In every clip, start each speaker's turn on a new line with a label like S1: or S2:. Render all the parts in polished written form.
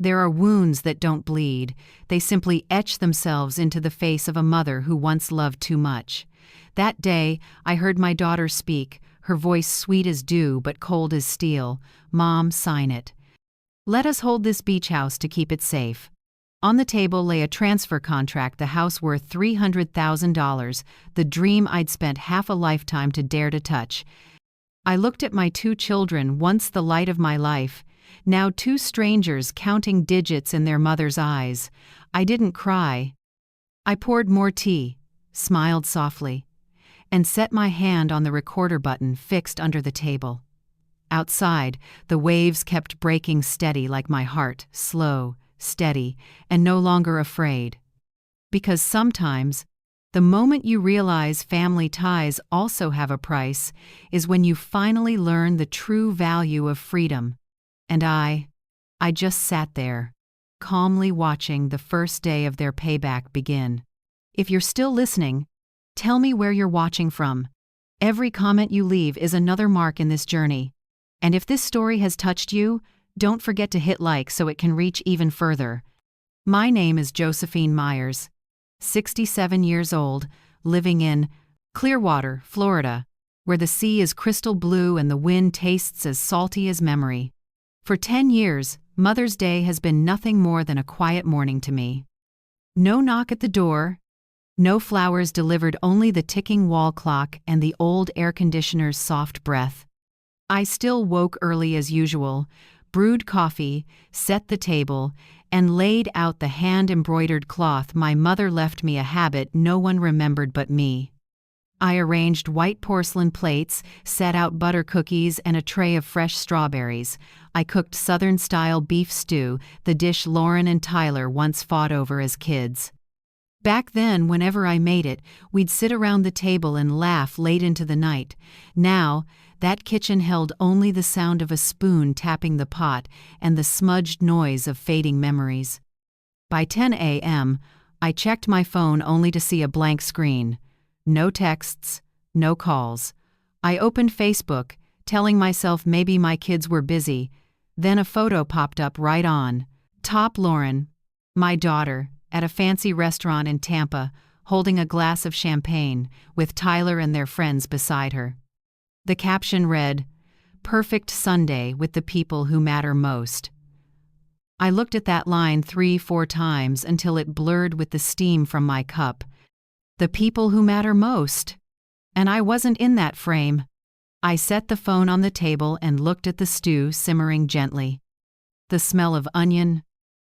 S1: There are wounds that don't bleed, they simply etch themselves into the face of a mother who once loved too much. That day, I heard my daughter speak, her voice sweet as dew but cold as steel. "Mom, sign it. Let us hold this beach house to keep it safe." On the table lay a transfer contract, the house worth $300,000, the dream I'd spent half a lifetime to dare to touch. I looked at my two children, once the light of my life, now two strangers counting digits in their mother's eyes. I didn't cry. I poured more tea, smiled softly, and set my hand on the recorder button fixed under the table. Outside, the waves kept breaking steady like my heart, slow, steady, and no longer afraid. Because sometimes, the moment you realize family ties also have a price is when you finally learn the true value of freedom. And I just sat there, calmly watching the first day of their payback begin. If you're still listening, tell me where you're watching from. Every comment you leave is another mark in this journey. And if this story has touched you, don't forget to hit like so it can reach even further. My name is Josephine Myers, 67 years old, living in Clearwater, Florida, where the sea is crystal blue and the wind tastes as salty as memory. For 10 years, Mother's Day has been nothing more than a quiet morning to me. No knock at the door, no flowers delivered, only the ticking wall clock and the old air conditioner's soft breath. I still woke early as usual, brewed coffee, set the table, and laid out the hand-embroidered cloth my mother left me, a habit no one remembered but me. I arranged white porcelain plates, set out butter cookies and a tray of fresh strawberries. I cooked Southern-style beef stew, the dish Lauren and Tyler once fought over as kids. Back then, whenever I made it, we'd sit around the table and laugh late into the night. Now, that kitchen held only the sound of a spoon tapping the pot and the smudged noise of fading memories. By 10 a.m., I checked my phone only to see a blank screen. No texts, no calls. I opened Facebook, telling myself maybe my kids were busy. Then a photo popped up right on top. Lauren, my daughter, at a fancy restaurant in Tampa, holding a glass of champagne, with Tyler and their friends beside her. The caption read, "Perfect Sunday with the people who matter most." I looked at that line 3-4 times until it blurred with the steam from my cup. The people who matter most. And I wasn't in that frame. I set the phone on the table and looked at the stew simmering gently. The smell of onion,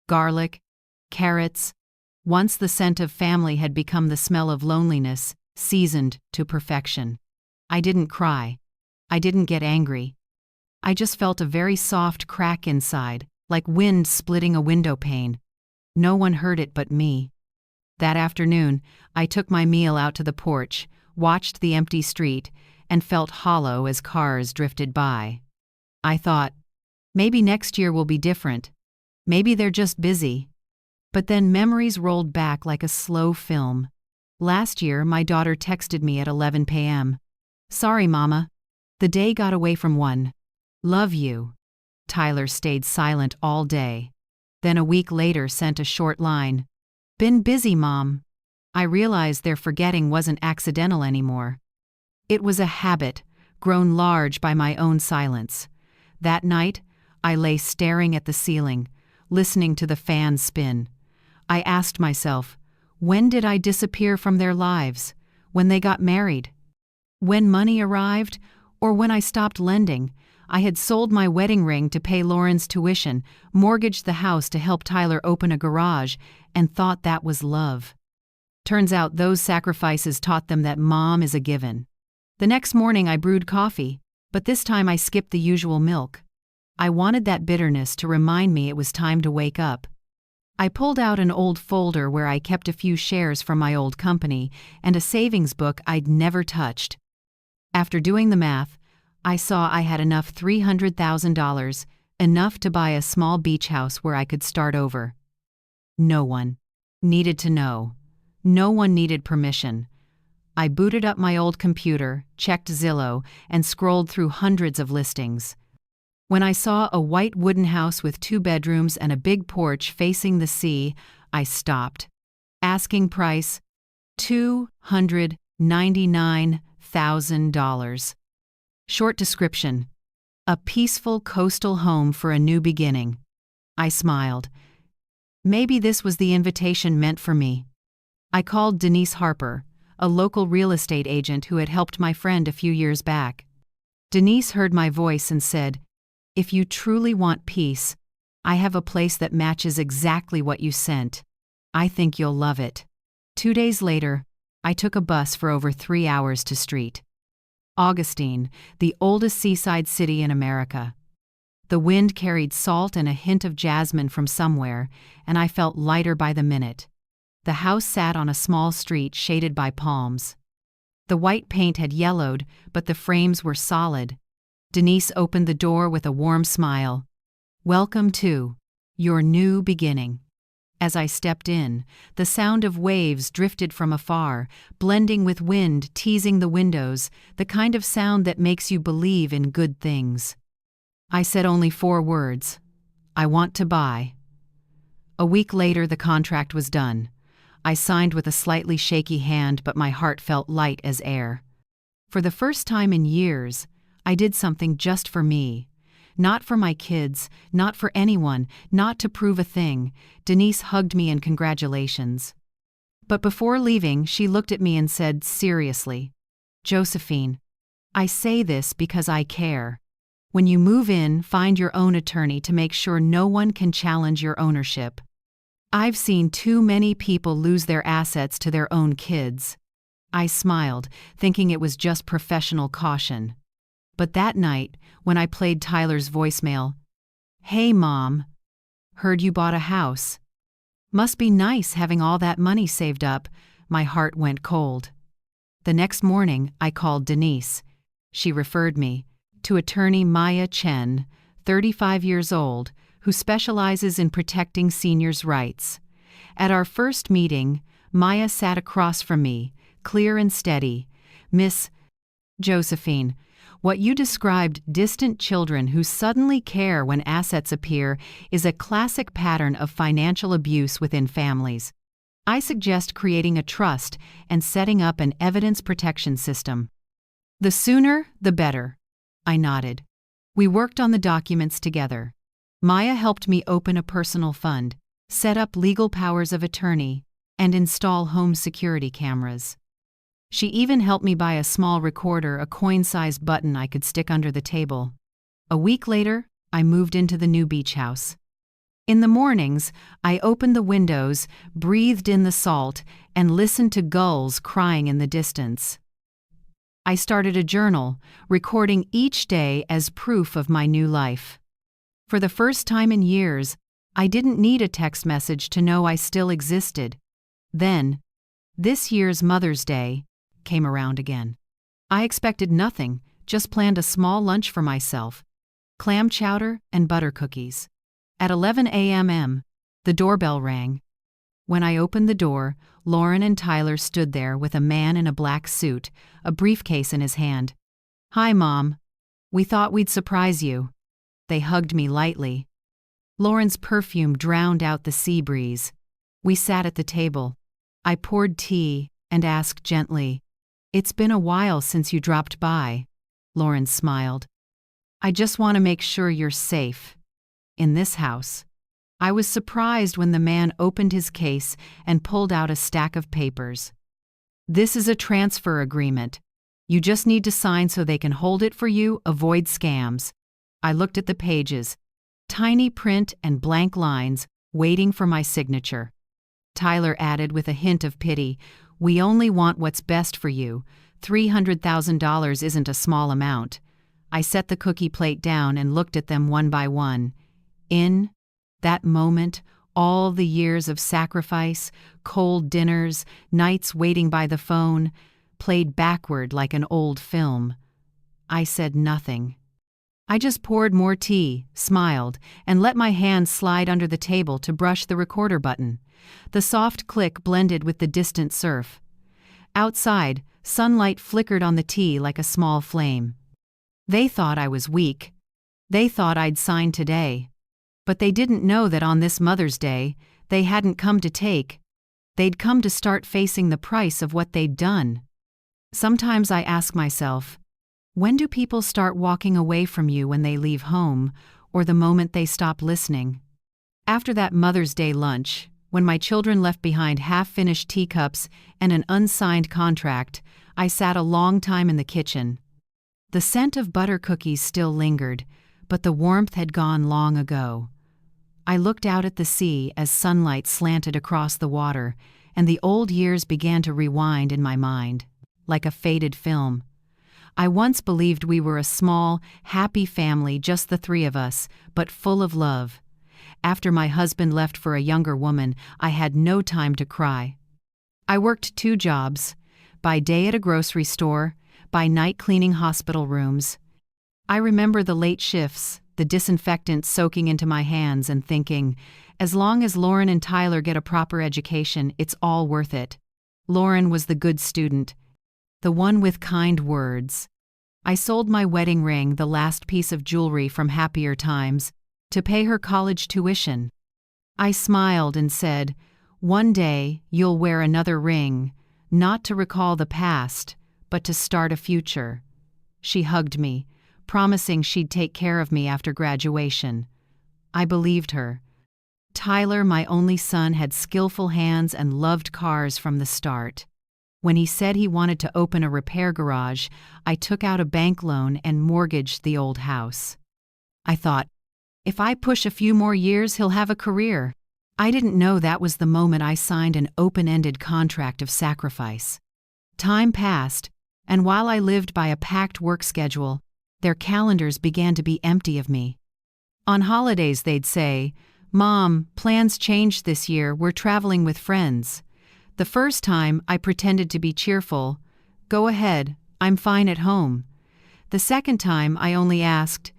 S1: garlic, carrots. Once the scent of family had become the smell of loneliness, seasoned to perfection. I didn't cry. I didn't get angry. I just felt a very soft crack inside, like wind splitting a window pane. No one heard it but me. That afternoon, I took my meal out to the porch, watched the empty street, and felt hollow as cars drifted by. I thought, maybe next year will be different. Maybe they're just busy. But then memories rolled back like a slow film. Last year, my daughter texted me at 11 p.m. "Sorry, Mama. The day got away from one. Love you." Tyler stayed silent all day. Then a week later sent a short line. "Been busy, Mom." I realized their forgetting wasn't accidental anymore. It was a habit, grown large by my own silence. That night, I lay staring at the ceiling, listening to the fan spin. I asked myself, when did I disappear from their lives? When they got married? When money arrived? Or when I stopped lending? I had sold my wedding ring to pay Lauren's tuition, mortgaged the house to help Tyler open a garage, and thought that was love. Turns out those sacrifices taught them that mom is a given. The next morning I brewed coffee, but this time I skipped the usual milk. I wanted that bitterness to remind me it was time to wake up. I pulled out an old folder where I kept a few shares from my old company and a savings book I'd never touched. After doing the math, I saw I had enough $300,000, enough to buy a small beach house where I could start over. No one needed to know. No one needed permission. I booted up my old computer, checked Zillow, and scrolled through hundreds of listings. When I saw a white wooden house with 2 bedrooms and a big porch facing the sea, I stopped. Asking price, $299,000. Short description: a peaceful coastal home for a new beginning. I smiled. Maybe this was the invitation meant for me. I called Denise Harper, a local real estate agent who had helped my friend a few years back. Denise heard my voice and said, "If you truly want peace, I have a place that matches exactly what you sent. I think you'll love it." 2 days later, I took a bus for over 3 hours to Street. Augustine, the oldest seaside city in America. The wind carried salt and a hint of jasmine from somewhere, and I felt lighter by the minute. The house sat on a small street shaded by palms. The white paint had yellowed, but the frames were solid. Denise opened the door with a warm smile. "Welcome to your new beginning." As I stepped in, the sound of waves drifted from afar, blending with wind teasing the windows, the kind of sound that makes you believe in good things. I said only 4 words: "I want to buy." A week later, the contract was done. I signed with a slightly shaky hand, but my heart felt light as air. For the first time in years, I did something just for me. Not for my kids, not for anyone, not to prove a thing. Denise hugged me in congratulations. But before leaving, she looked at me and said seriously, "Josephine, I say this because I care. When you move in, find your own attorney to make sure no one can challenge your ownership. I've seen too many people lose their assets to their own kids." I smiled, thinking it was just professional caution. But that night, when I played Tyler's voicemail, "Hey, Mom. Heard you bought a house. Must be nice having all that money saved up," my heart went cold. The next morning, I called Denise. She referred me to attorney Maya Chen, 35 years old, who specializes in protecting seniors' rights. At our first meeting, Maya sat across from me, clear and steady. "Miss Josephine, what you described, distant children who suddenly care when assets appear, is a classic pattern of financial abuse within families. I suggest creating a trust and setting up an evidence protection system. The sooner, the better." I nodded. We worked on the documents together. Maya helped me open a personal fund, set up legal powers of attorney, and install home security cameras. She even helped me buy a small recorder, a coin-sized button I could stick under the table. A week later, I moved into the new beach house. In the mornings, I opened the windows, breathed in the salt, and listened to gulls crying in the distance. I started a journal, recording each day as proof of my new life. For the first time in years, I didn't need a text message to know I still existed. Then, this year's Mother's Day came around again. I expected nothing, just planned a small lunch for myself: clam chowder and butter cookies. At 11 a.m., the doorbell rang. When I opened the door, Lauren and Tyler stood there with a man in a black suit, a briefcase in his hand. "Hi, Mom. We thought we'd surprise you." They hugged me lightly. Lauren's perfume drowned out the sea breeze. We sat at the table. I poured tea and asked gently, "It's been a while since you dropped by." Lauren smiled. "I just want to make sure you're safe in this house." I was surprised when the man opened his case and pulled out a stack of papers. "This is a transfer agreement. You just need to sign so they can hold it for you, avoid scams." I looked at the pages, tiny print and blank lines, waiting for my signature. Tyler added with a hint of pity, "We only want what's best for you. $300,000 isn't a small amount." I set the cookie plate down and looked at them one by one. In that moment, all the years of sacrifice, cold dinners, nights waiting by the phone, played backward like an old film. I said nothing. I just poured more tea, smiled, and let my hand slide under the table to brush the recorder button. The soft click blended with the distant surf. Outside, sunlight flickered on the tea like a small flame. They thought I was weak. They thought I'd sign today. But they didn't know that on this Mother's Day, they hadn't come to take. They'd come to start facing the price of what they'd done. Sometimes I ask myself, when do people start walking away from you when they leave home, or the moment they stop listening? After that Mother's Day lunch, when my children left behind half-finished teacups and an unsigned contract, I sat a long time in the kitchen. The scent of butter cookies still lingered, but the warmth had gone long ago. I looked out at the sea as sunlight slanted across the water, and the old years began to rewind in my mind, like a faded film. I once believed we were a small, happy family, just the three of us, but full of love. After my husband left for a younger woman, I had no time to cry. I worked 2 jobs, by day at a grocery store, by night cleaning hospital rooms. I remember the late shifts, the disinfectant soaking into my hands, and thinking, as long as Lauren and Tyler get a proper education, it's all worth it. Lauren was the good student, the one with kind words. I sold my wedding ring, the last piece of jewelry from happier times, to pay her college tuition. I smiled and said, one day you'll wear another ring, not to recall the past, but to start a future. She hugged me, promising she'd take care of me after graduation. I believed her. Tyler, my only son, had skillful hands and loved cars from the start. When he said he wanted to open a repair garage, I took out a bank loan and mortgaged the old house. I thought, if I push a few more years, he'll have a career. I didn't know that was the moment I signed an open-ended contract of sacrifice. Time passed, and while I lived by a packed work schedule, their calendars began to be empty of me. On holidays they'd say, "Mom, plans changed this year, we're traveling with friends." The first time, I pretended to be cheerful. "Go ahead, I'm fine at home." The second time, I only asked,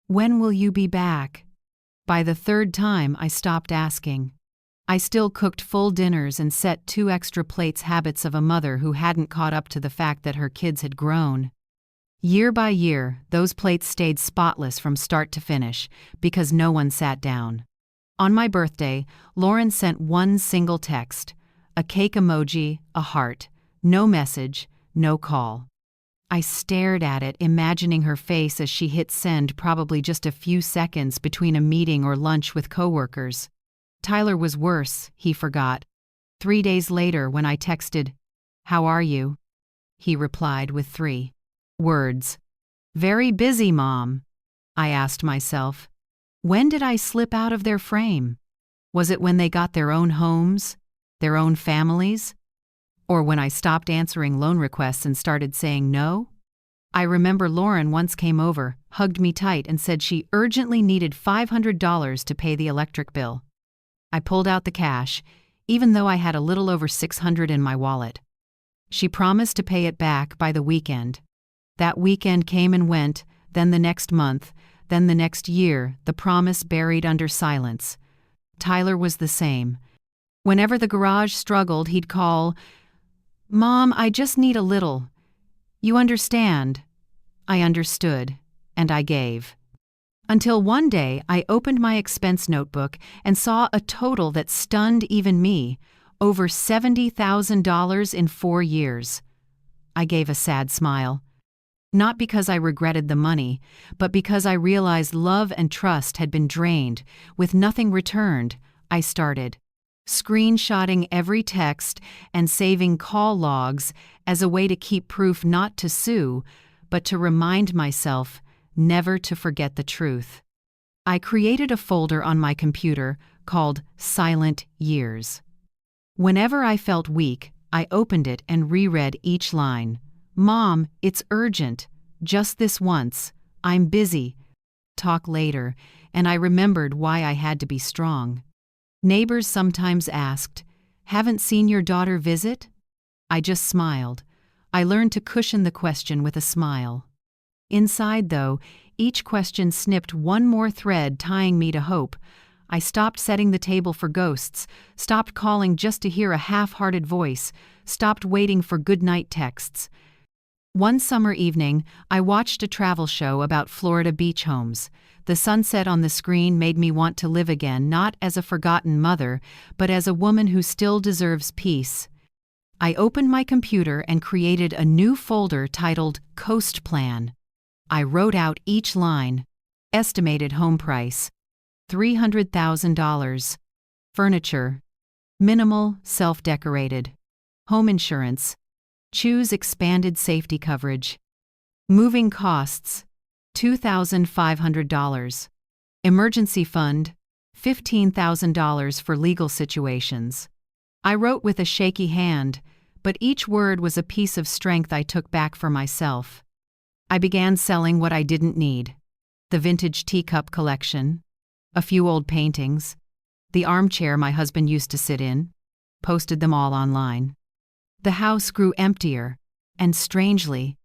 S1: "When will you be back?" By the third time, I stopped asking. I still cooked full dinners and set 2 extra plates, habits of a mother who hadn't caught up to the fact that her kids had grown. Year by year, those plates stayed spotless from start to finish, because no one sat down. On my birthday, Lauren sent one single text, a cake emoji, a heart, no message, no call. I stared at it, imagining her face as she hit send, probably just a few seconds between a meeting or lunch with coworkers. Tyler was worse, he forgot. 3 days later, when I texted, "How are you?" he replied with 3 words. "Very busy, Mom." I asked myself, when did I slip out of their frame? Was it when they got their own homes, their own families? Or when I stopped answering loan requests and started saying no? I remember Lauren once came over, hugged me tight, and said she urgently needed $500 to pay the electric bill. I pulled out the cash, even though I had a little over $600 in my wallet. She promised to pay it back by the weekend. That weekend came and went, then the next month, then the next year, the promise buried under silence. Tyler was the same. Whenever the garage struggled, he'd call, "Mom, I just need a little. You understand?" I understood, and I gave. Until one day I opened my expense notebook and saw a total that stunned even me, over $70,000 in 4 years. I gave a sad smile. Not because I regretted the money, but because I realized love and trust had been drained. With nothing returned, I started screenshotting every text and saving call logs as a way to keep proof, not to sue, but to remind myself never to forget the truth. I created a folder on my computer called Silent Years. Whenever I felt weak, I opened it and reread each line. "Mom, it's urgent. Just this once. I'm busy. Talk later." And I remembered why I had to be strong. Neighbors sometimes asked, "Haven't seen your daughter visit?" I just smiled. I learned to cushion the question with a smile. Inside, though, each question snipped one more thread tying me to hope. I stopped setting the table for ghosts, stopped calling just to hear a half-hearted voice, stopped waiting for goodnight texts. One summer evening, I watched a travel show about Florida beach homes. The sunset on the screen made me want to live again, not as a forgotten mother, but as a woman who still deserves peace. I opened my computer and created a new folder titled Coast Plan. I wrote out each line. Estimated home price: $300,000. Furniture: minimal, self-decorated. Home insurance: choose expanded safety coverage. Moving costs: $2,500. Emergency fund: $15,000 for legal situations. I wrote with a shaky hand, but each word was a piece of strength I took back for myself. I began selling what I didn't need: the vintage teacup collection, a few old paintings, the armchair my husband used to sit in, posted them all online. The house grew emptier, and strangely,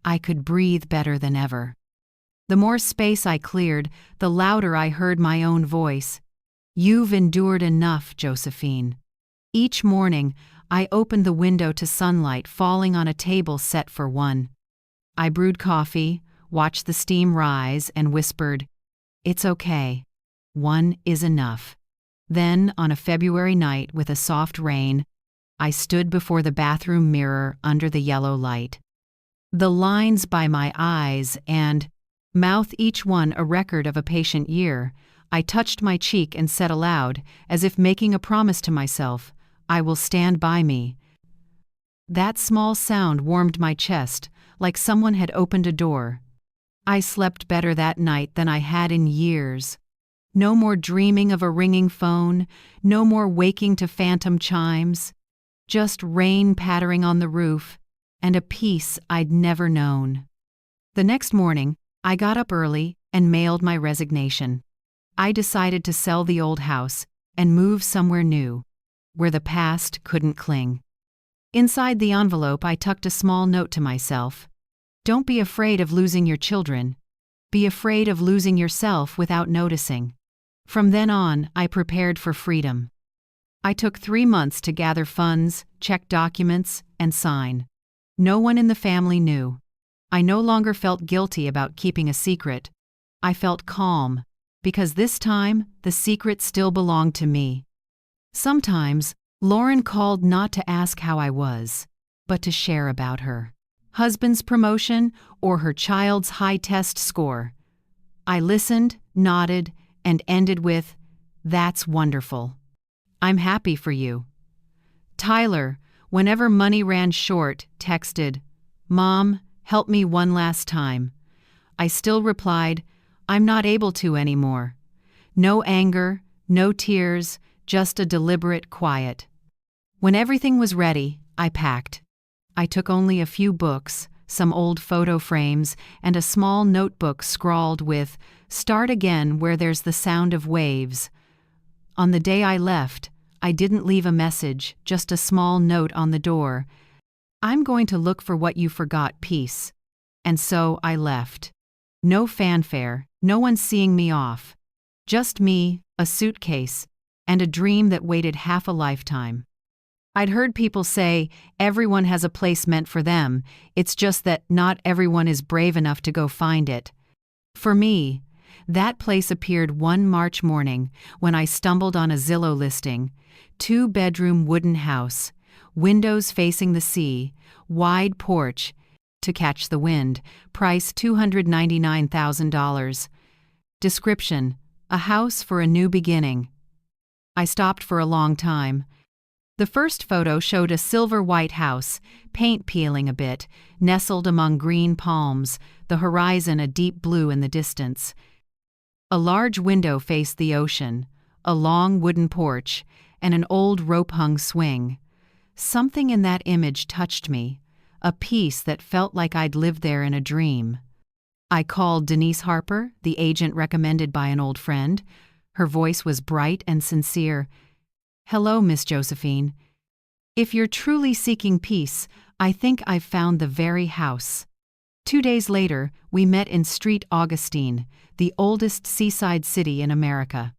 S1: I could breathe better than ever. The more space I cleared, the louder I heard my own voice. "You've endured enough, Josephine." Each morning, I opened the window to sunlight falling on a table set for one. I brewed coffee, watched the steam rise, and whispered, "It's okay. One is enough." Then, on a February night with a soft rain, I stood before the bathroom mirror under the yellow light. The lines by my eyes and mouth, each one a record of a patient year, I touched my cheek and said aloud, as if making a promise to myself, "I will stand by me." That small sound warmed my chest, like someone had opened a door. I slept better that night than I had in years. No more dreaming of a ringing phone, no more waking to phantom chimes. Just rain pattering on the roof, and a peace I'd never known. The next morning, I got up early and mailed my resignation. I decided to sell the old house and move somewhere new, where the past couldn't cling. Inside the envelope, I tucked a small note to myself. "Don't be afraid of losing your children. Be afraid of losing yourself without noticing." From then on, I prepared for freedom. I took 3 months to gather funds, check documents, and sign. No one in the family knew. I no longer felt guilty about keeping a secret. I felt calm, because this time, the secret still belonged to me. Sometimes, Lauren called not to ask how I was, but to share about her husband's promotion or her child's high test score. I listened, nodded, and ended with, "That's wonderful. I'm happy for you." Tyler, whenever money ran short, texted, "Mom, help me one last time." I still replied, "I'm not able to anymore." No anger, no tears, just a deliberate quiet. When everything was ready, I packed. I took only a few books, some old photo frames, and a small notebook scrawled with, "Start again where there's the sound of waves." On the day I left, I didn't leave a message, just a small note on the door. "I'm going to look for what you forgot, peace." And so I left. No fanfare, no one seeing me off. Just me, a suitcase, and a dream that waited half a lifetime. I'd heard people say, everyone has a place meant for them, it's just that not everyone is brave enough to go find it. For me, that place appeared one March morning when I stumbled on a Zillow listing: 2-bedroom wooden house, windows facing the sea, wide porch, to catch the wind, price $299,000. Description: a house for a new beginning. I stopped for a long time. The first photo showed a silver-white house, paint peeling a bit, nestled among green palms, the horizon a deep blue in the distance. A large window faced the ocean, a long wooden porch, and an old rope-hung swing. Something in that image touched me, a peace that felt like I'd lived there in a dream. I called Denise Harper, the agent recommended by an old friend. Her voice was bright and sincere. "Hello, Miss Josephine. If you're truly seeking peace, I think I've found the very house." 2 days later, we met in Street Augustine, the oldest seaside city in America.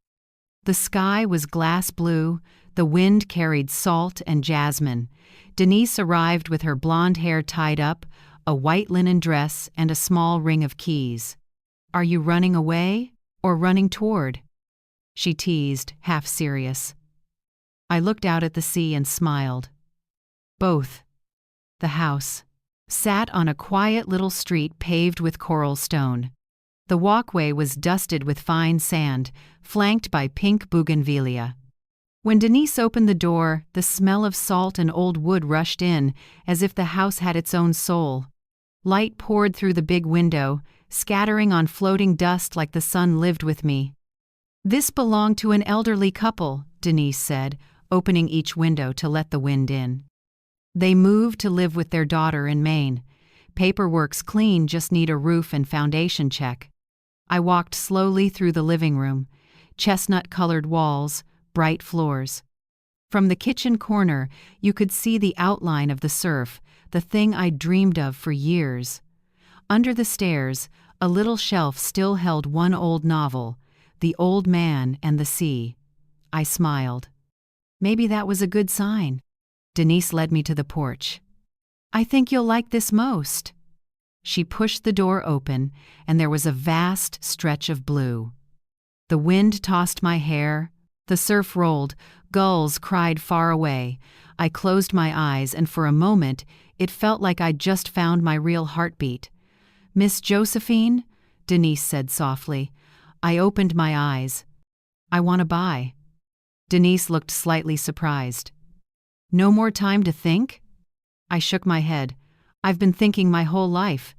S1: The sky was glass blue, the wind carried salt and jasmine. Denise arrived with her blonde hair tied up, a white linen dress, and a small ring of keys. "Are you running away or running toward?" she teased, half serious. I looked out at the sea and smiled. Both. The house sat on a quiet little street paved with coral stone. The walkway was dusted with fine sand, flanked by pink bougainvillea. When Denise opened the door, the smell of salt and old wood rushed in, as if the house had its own soul. Light poured through the big window, scattering on floating dust like the sun lived with me. "This belonged to an elderly couple," Denise said, opening each window to let the wind in. "They moved to live with their daughter in Maine. Paperwork's clean, just need a roof and foundation check." I walked slowly through the living room. Chestnut-colored walls, bright floors. From the kitchen corner, you could see the outline of the surf, the thing I'd dreamed of for years. Under the stairs, a little shelf still held one old novel, The Old Man and the Sea. I smiled. Maybe that was a good sign. Denise led me to the porch. "I think you'll like this most." She pushed the door open, and there was a vast stretch of blue. The wind tossed my hair, the surf rolled, gulls cried far away. I closed my eyes, and for a moment, it felt like I'd just found my real heartbeat. "Miss Josephine?" Denise said softly. I opened my eyes. "I want to buy." Denise looked slightly surprised. "No more time to think?" I shook my head. "I've been thinking my whole life."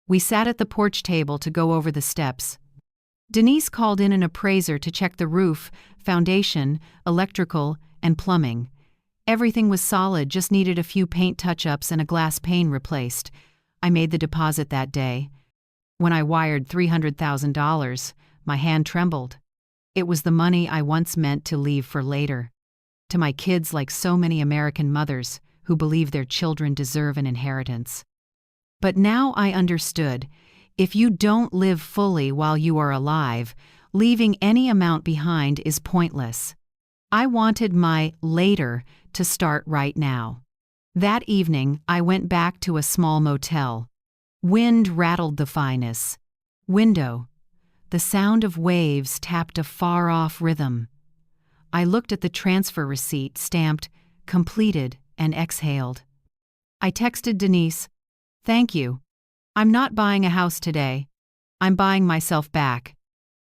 S1: We sat at the porch table to go over the steps. Denise called in an appraiser to check the roof, foundation, electrical, and plumbing. Everything was solid, just needed a few paint touch-ups and a glass pane replaced. I made the deposit that day. When I wired $300,000, my hand trembled. It was the money I once meant to leave for later. To my kids, like so many American mothers who believe their children deserve an inheritance. But now I understood. If you don't live fully while you are alive, leaving any amount behind is pointless. I wanted my later to start right now. That evening, I went back to a small motel. Wind rattled the furnace. Window. The sound of waves tapped a far-off rhythm. I looked at the transfer receipt stamped, completed, and exhaled. I texted Denise, "Thank you. I'm not buying a house today. I'm buying myself back."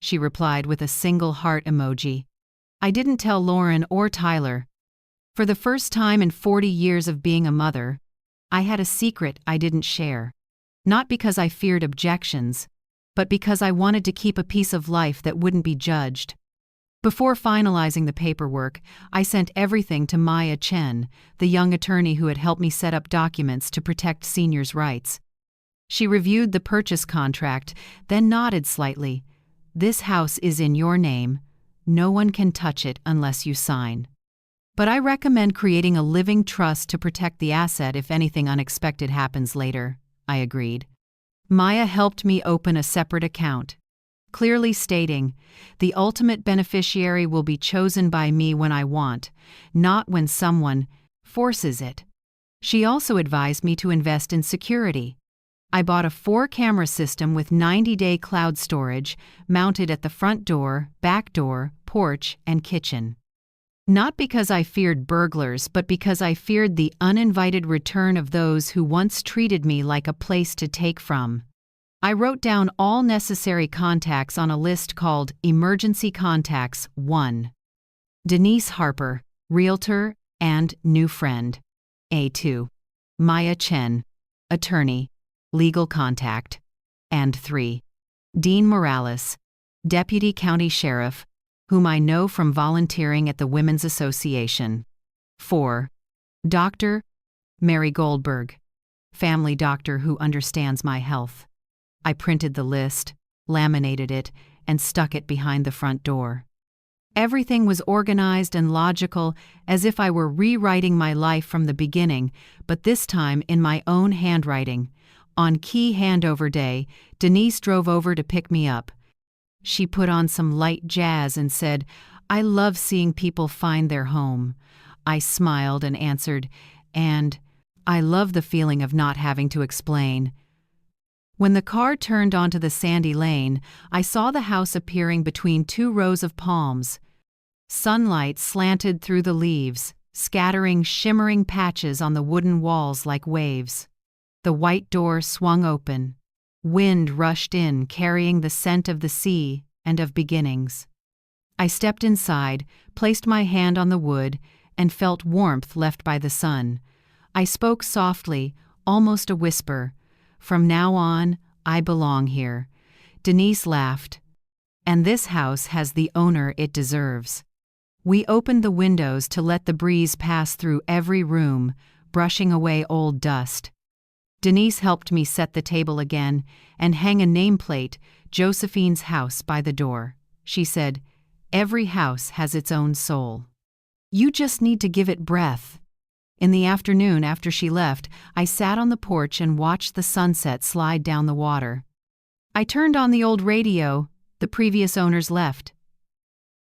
S1: She replied with a single heart emoji. I didn't tell Lauren or Tyler. For the first time in 40 years of being a mother, I had a secret I didn't share. Not because I feared objections, but because I wanted to keep a piece of life that wouldn't be judged. Before finalizing the paperwork, I sent everything to Maya Chen, the young attorney who had helped me set up documents to protect seniors' rights. She reviewed the purchase contract, then nodded slightly. "This house is in your name. No one can touch it unless you sign. But I recommend creating a living trust to protect the asset if anything unexpected happens later." I agreed. Maya helped me open a separate account, clearly stating, "The ultimate beneficiary will be chosen by me when I want, not when someone forces it." She also advised me to invest in security. I bought a 4-camera system with 90-day cloud storage mounted at the front door, back door, porch, and kitchen. Not because I feared burglars, but because I feared the uninvited return of those who once treated me like a place to take from. I wrote down all necessary contacts on a list called Emergency Contacts 1. Denise Harper, Realtor and new friend. A2. Maya Chen, Attorney, legal contact. And 3. Dean Morales, Deputy County Sheriff, whom I know from volunteering at the Women's Association. 4. Dr. Mary Goldberg, family doctor who understands my health. I printed the list, laminated it, and stuck it behind the front door. Everything was organized and logical, as if I were rewriting my life from the beginning, but this time in my own handwriting. On key handover day, Denise drove over to pick me up. She put on some light jazz and said, "I love seeing people find their home." I smiled and answered, "And I love the feeling of not having to explain. When the car turned onto the sandy lane, I saw the house appearing between two rows of palms. Sunlight slanted through the leaves, scattering shimmering patches on the wooden walls like waves. The white door swung open. Wind rushed in, carrying the scent of the sea and of beginnings. I stepped inside, placed my hand on the wood, and felt warmth left by the sun. I spoke softly, almost a whisper. "From now on, I belong here." Denise laughed. "And this house has the owner it deserves." We opened the windows to let the breeze pass through every room, brushing away old dust. Denise helped me set the table again and hang a nameplate, "Josephine's house," by the door. She said, "Every house has its own soul. You just need to give it breath." In the afternoon after she left, I sat on the porch and watched the sunset slide down the water. I turned on the old radio. The previous owners left.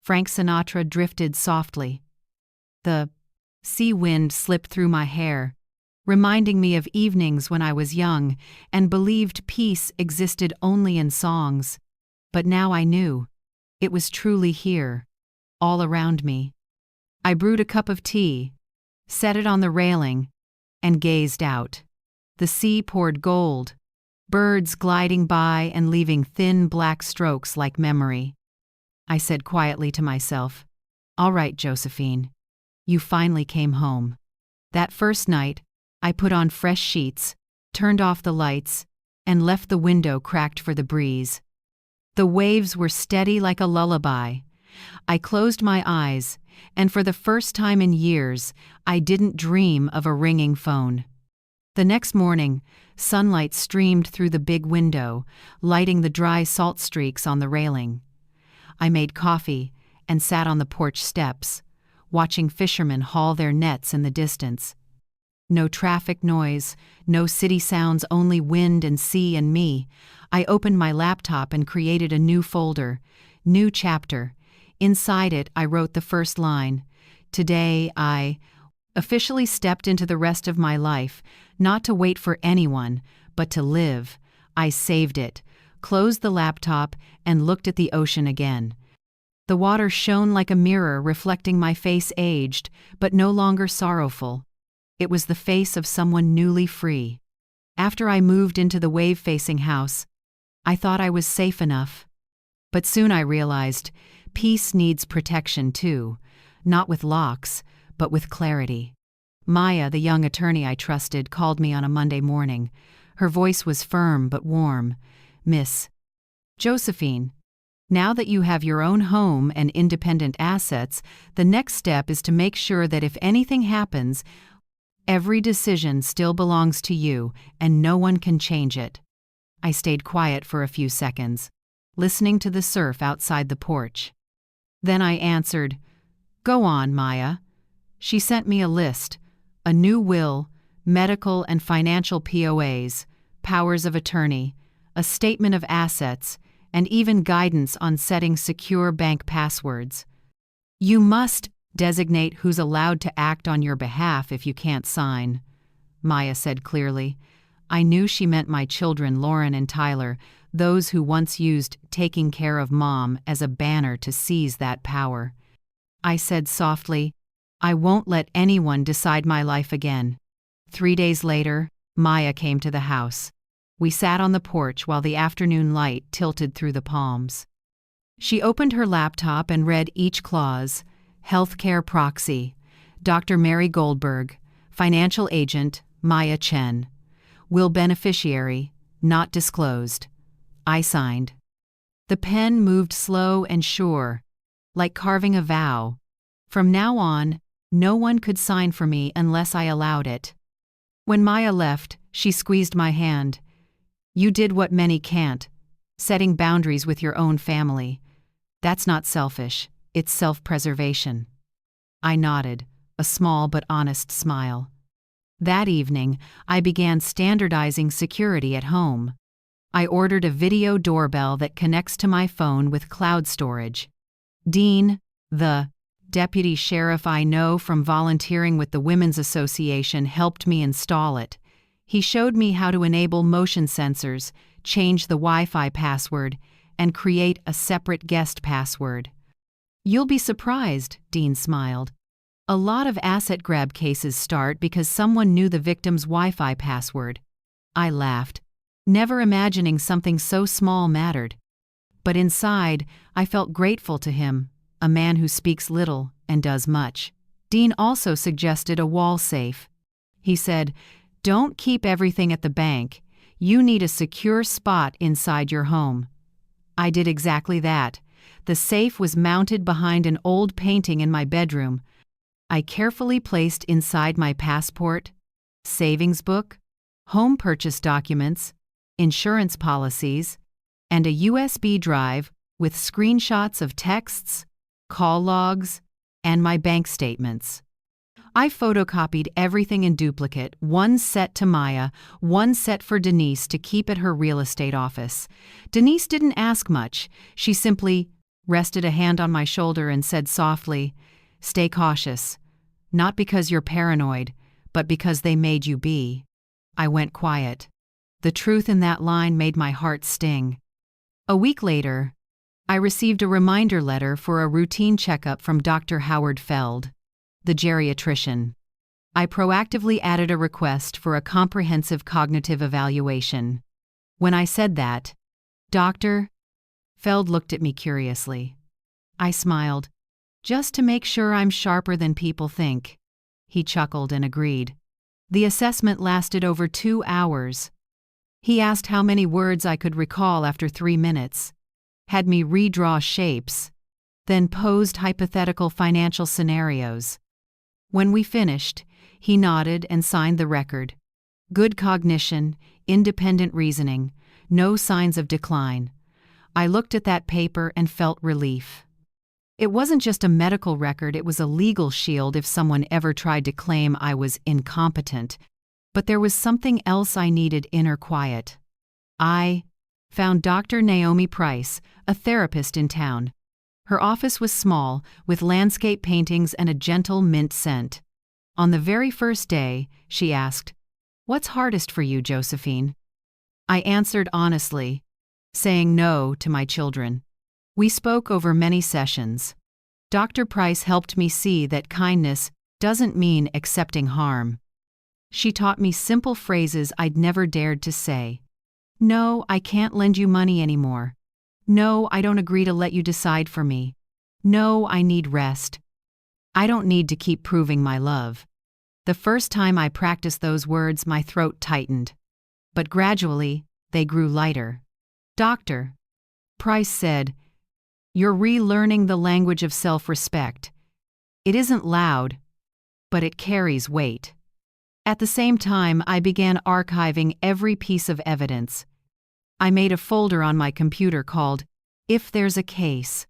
S1: Frank Sinatra drifted softly. The sea wind slipped through my hair, reminding me of evenings when I was young and believed peace existed only in songs. But now I knew. It was truly here, all around me. I brewed a cup of tea, set it on the railing, and gazed out. The sea poured gold, birds gliding by and leaving thin black strokes like memory. I said quietly to myself, "All right, Josephine, you finally came home." That first night, I put on fresh sheets, turned off the lights, and left the window cracked for the breeze. The waves were steady like a lullaby. I closed my eyes, and for the first time in years, I didn't dream of a ringing phone. The next morning, sunlight streamed through the big window, lighting the dry salt streaks on the railing. I made coffee and sat on the porch steps, watching fishermen haul their nets in the distance. No traffic noise, no city sounds, only wind and sea and me. I opened my laptop and created a new folder, "New Chapter." Inside it, I wrote the first line. Today, I officially stepped into the rest of my life, not to wait for anyone, but to live. I saved it, closed the laptop, and looked at the ocean again. The water shone like a mirror, reflecting my face, aged, but no longer sorrowful. It was the face of someone newly free. After I moved into the wave-facing house, I thought I was safe enough. But soon I realized, peace needs protection too, not with locks, but with clarity. Maya, the young attorney I trusted, called me on a Monday morning. Her voice was firm but warm. "Miss Josephine, now that you have your own home and independent assets, the next step is to make sure that if anything happens, every decision still belongs to you and no one can change it." I stayed quiet for a few seconds, listening to the surf outside the porch. Then I answered, "Go on, Maya." She sent me a list, a new will, medical and financial POAs, powers of attorney, a statement of assets, and even guidance on setting secure bank passwords. "You must designate who's allowed to act on your behalf if you can't sign," Maya said clearly. I knew she meant my children, Lauren and Tyler, those who once used taking care of Mom as a banner to seize that power. I said softly, "I won't let anyone decide my life again." 3 days later, Maya came to the house. We sat on the porch while the afternoon light tilted through the palms. She opened her laptop and read each clause: Healthcare proxy, Dr. Mary Goldberg, financial agent, Maya Chen. Will beneficiary, not disclosed. I signed. The pen moved slow and sure, like carving a vow. From now on, no one could sign for me unless I allowed it. When Maya left, she squeezed my hand. "You did what many can't, setting boundaries with your own family. That's not selfish, it's self-preservation." I nodded, a small but honest smile. That evening, I began standardizing security at home. I ordered a video doorbell that connects to my phone with cloud storage. Dean, the Deputy sheriff I know from volunteering with the Women's Association helped me install it. He showed me how to enable motion sensors, change the Wi-Fi password, and create a separate guest password. You'll be surprised, Dean smiled. A lot of asset grab cases start because someone knew the victim's Wi-Fi password. I laughed, never imagining something so small mattered. But inside, I felt grateful to him, a man who speaks little and does much. Dean also suggested a wall safe. He said, "Don't keep everything at the bank. You need a secure spot inside your home." I did exactly that. The safe was mounted behind an old painting in my bedroom. I carefully placed inside my passport, savings book, home purchase documents, insurance policies, and a USB drive with screenshots of texts, call logs, and my bank statements. I photocopied everything in duplicate, one set to Maya, one set for Denise to keep at her real estate office. Denise didn't ask much. She simply rested a hand on my shoulder and said softly, "Stay cautious. Not because you're paranoid, but because they made you be." I went quiet. The truth in that line made my heart sting. A week later, I received a reminder letter for a routine checkup from Dr. Howard Feld, the geriatrician. I proactively added a request for a comprehensive cognitive evaluation. When I said that, "Doctor," Feld looked at me curiously. I smiled. "Just to make sure I'm sharper than people think." He chuckled and agreed. The assessment lasted over 2 hours. He asked how many words I could recall after 3 minutes, had me redraw shapes, then posed hypothetical financial scenarios. When we finished, he nodded and signed the record. Good cognition, independent reasoning, no signs of decline. I looked at that paper and felt relief. It wasn't just a medical record, it was a legal shield if someone ever tried to claim I was incompetent. But there was something else I needed: inner quiet. I found Dr. Naomi Price, a therapist in town. Her office was small, with landscape paintings and a gentle mint scent. On the very first day, she asked, "What's hardest for you, Josephine?" I answered honestly, saying no to my children. We spoke over many sessions. Dr. Price helped me see that kindness doesn't mean accepting harm. She taught me simple phrases I'd never dared to say. "No, I can't lend you money anymore. No, I don't agree to let you decide for me. No, I need rest. I don't need to keep proving my love." The first time I practiced those words, my throat tightened. But gradually, they grew lighter. "Doctor," Price said, "you're relearning the language of self-respect. It isn't loud, but it carries weight." At the same time, I began archiving every piece of evidence. I made a folder on my computer called "If There's a Case."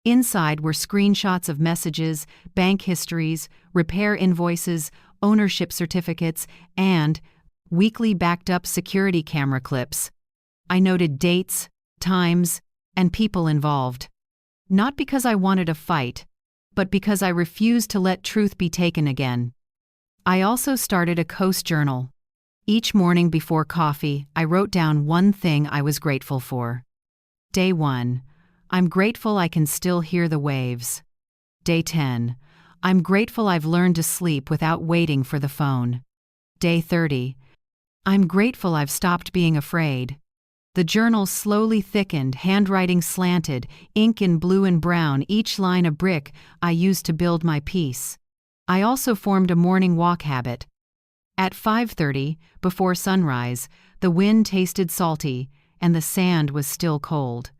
S1: Inside were screenshots of messages, bank histories, repair invoices, ownership certificates, and weekly backed-up security camera clips. I noted dates, times, and people involved. Not because I wanted a fight, but because I refused to let truth be taken again. I also started a Coast journal. Each morning before coffee, I wrote down one thing I was grateful for. Day 1, I'm grateful I can still hear the waves. Day 10, I'm grateful I've learned to sleep without waiting for the phone. Day 30, I'm grateful I've stopped being afraid. The journal slowly thickened, handwriting slanted, ink in blue and brown, each line a brick I used to build my peace. I also formed a morning walk habit. At 5:30, before sunrise, the wind tasted salty, and the sand was still cold.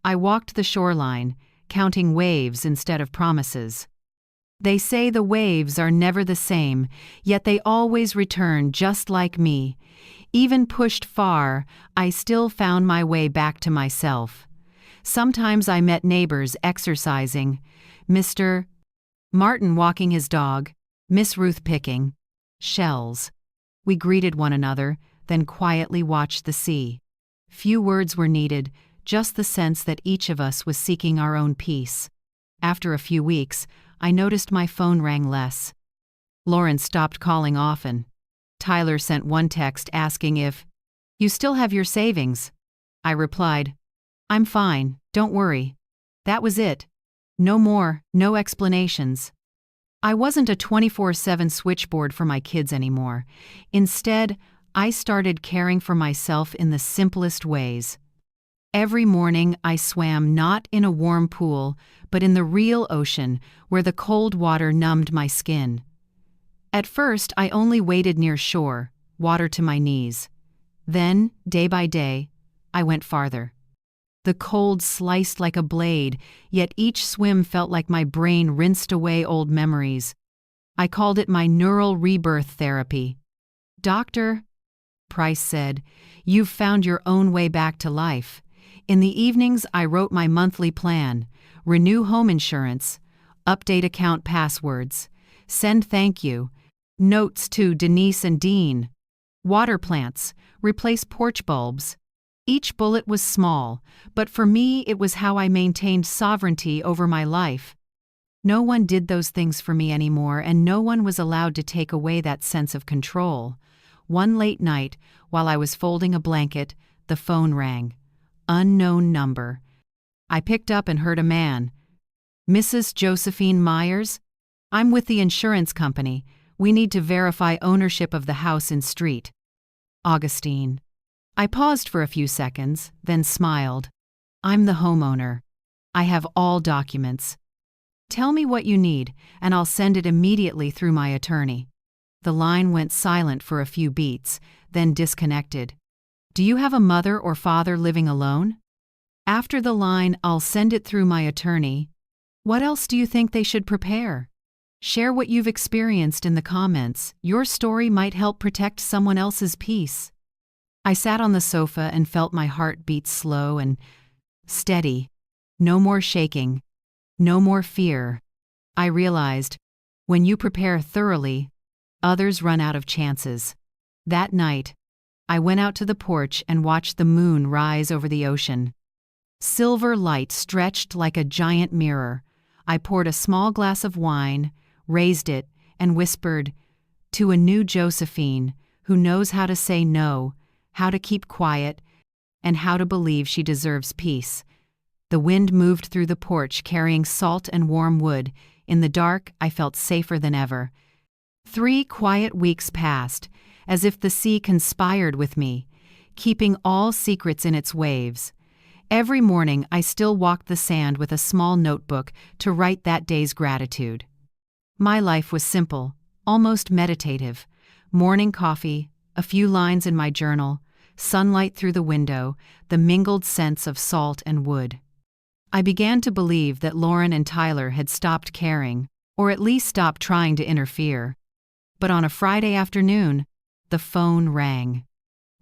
S1: I walked the shoreline, counting waves instead of promises. They say the waves are never the same, yet they always return just like me. Even pushed far, I still found my way back to myself. Sometimes I met neighbors exercising, Mr. Martin walking his dog, Miss Ruth picking shells. We greeted one another, then quietly watched the sea. Few words were needed, just the sense that each of us was seeking our own peace. After a few weeks, I noticed my phone rang less. Lauren stopped calling often. Tyler sent one text asking if, "You still have your savings?" I replied, "I'm fine, don't worry." That was it. No more, no explanations. I wasn't a 24/7 switchboard for my kids anymore. Instead, I started caring for myself in the simplest ways. Every morning, I swam not in a warm pool, but in the real ocean where the cold water numbed my skin. At first, I only waded near shore, water to my knees. Then, day by day, I went farther. The cold sliced like a blade, yet each swim felt like my brain rinsed away old memories. I called it my neural rebirth therapy. "Doctor," Price said, "you've found your own way back to life." In the evenings, I wrote my monthly plan: renew home insurance, update account passwords, send thank you, notes to Denise and Dean, water plants, replace porch bulbs. Each bullet was small, but for me it was how I maintained sovereignty over my life. No one did those things for me anymore, and no one was allowed to take away that sense of control. One late night, while I was folding a blanket, the phone rang. Unknown number. I picked up and heard a man. "Mrs. Josephine Myers? I'm with the insurance company. We need to verify ownership of the house in street." Augustine. I paused for a few seconds, then smiled. "I'm the homeowner. I have all documents. Tell me what you need, and I'll send it immediately through my attorney." The line went silent for a few beats, then disconnected. "Do you have a mother or father living alone?" After the line, "I'll send it through my attorney," what else do you think they should prepare? Share what you've experienced in the comments. Your story might help protect someone else's peace. I sat on the sofa and felt my heart beat slow and steady. No more shaking. No more fear. I realized, when you prepare thoroughly, others run out of chances. That night, I went out to the porch and watched the moon rise over the ocean. Silver light stretched like a giant mirror. I poured a small glass of wine, raised it, and whispered, "To a new Josephine, who knows how to say no, how to keep quiet, and how to believe she deserves peace." The wind moved through the porch carrying salt and warm wood. In the dark, I felt safer than ever. 3 quiet weeks passed, as if the sea conspired with me, keeping all secrets in its waves. Every morning, I still walked the sand with a small notebook to write that day's gratitude. My life was simple, almost meditative. Morning coffee, a few lines in my journal, sunlight through the window, the mingled scents of salt and wood. I began to believe that Lauren and Tyler had stopped caring, or at least stopped trying to interfere. But on a Friday afternoon, the phone rang.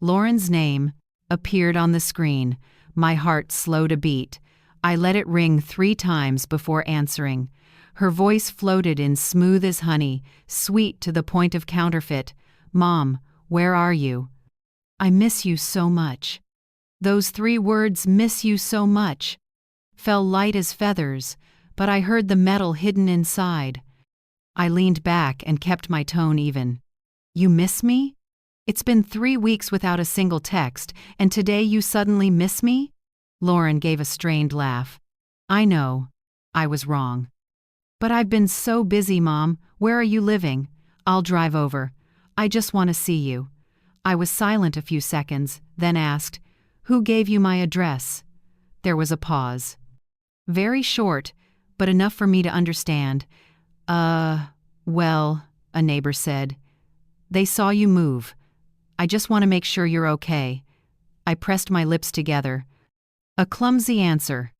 S1: Lauren's name appeared on the screen. My heart slowed a beat. I let it ring 3 times before answering. Her voice floated in smooth as honey, sweet to the point of counterfeit. "Mom, where are you?" "I miss you so much." Those 3 words, "miss you so much," fell light as feathers, but I heard the metal hidden inside. I leaned back and kept my tone even. "You miss me? It's been 3 weeks without a single text, and today you suddenly miss me?" Lauren gave a strained laugh. "I know. I was wrong. But I've been so busy, Mom. Where are you living? I'll drive over. I just want to see you." I was silent a few seconds, then asked, "Who gave you my address?" There was a pause. Very short, but enough for me to understand. Well," a neighbor said. "They saw you move. I just want to make sure you're okay." I pressed my lips together. A clumsy answer,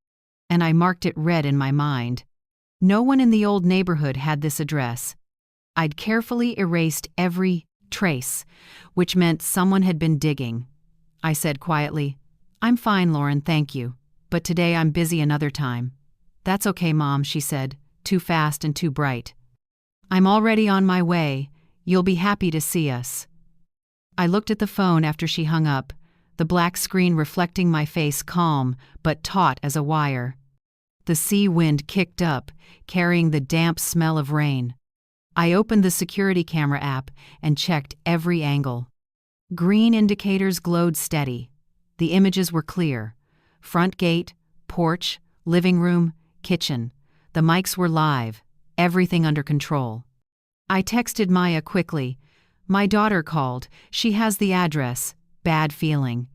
S1: and I marked it red in my mind. No one in the old neighborhood had this address. I'd carefully erased every trace, which meant someone had been digging. I said quietly, "I'm fine, Lauren, thank you. But today I'm busy another time." "That's okay, Mom," she said, too fast and too bright. "I'm already on my way. You'll be happy to see us." I looked at the phone after she hung up, the black screen reflecting my face calm but taut as a wire. The sea wind kicked up, carrying the damp smell of rain. I opened the security camera app and checked every angle. Green indicators glowed steady. The images were clear. Front gate, porch, living room, kitchen. The mics were live, everything under control. I texted Maya quickly. My daughter called. She has the address. Bad feeling.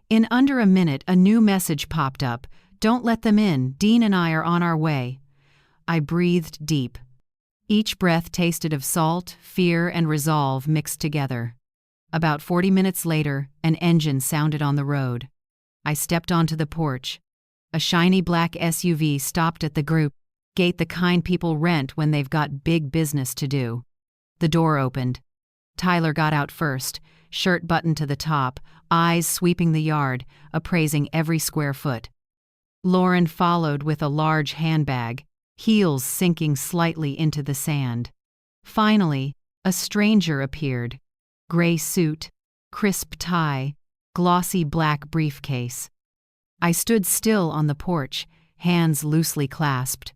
S1: In under a minute, a new message popped up. Don't let them in. Dean and I are on our way. I breathed deep. Each breath tasted of salt, fear, and resolve mixed together. About 40 minutes later, an engine sounded on the road. I stepped onto the porch. A shiny black SUV stopped at the gate the kind people rent when they've got big business to do. The door opened. Tyler got out first, shirt buttoned to the top, eyes sweeping the yard, appraising every square foot. Lauren followed with a large handbag, heels sinking slightly into the sand. Finally, a stranger appeared. Gray suit, crisp tie, glossy black briefcase. I stood still on the porch, hands loosely clasped.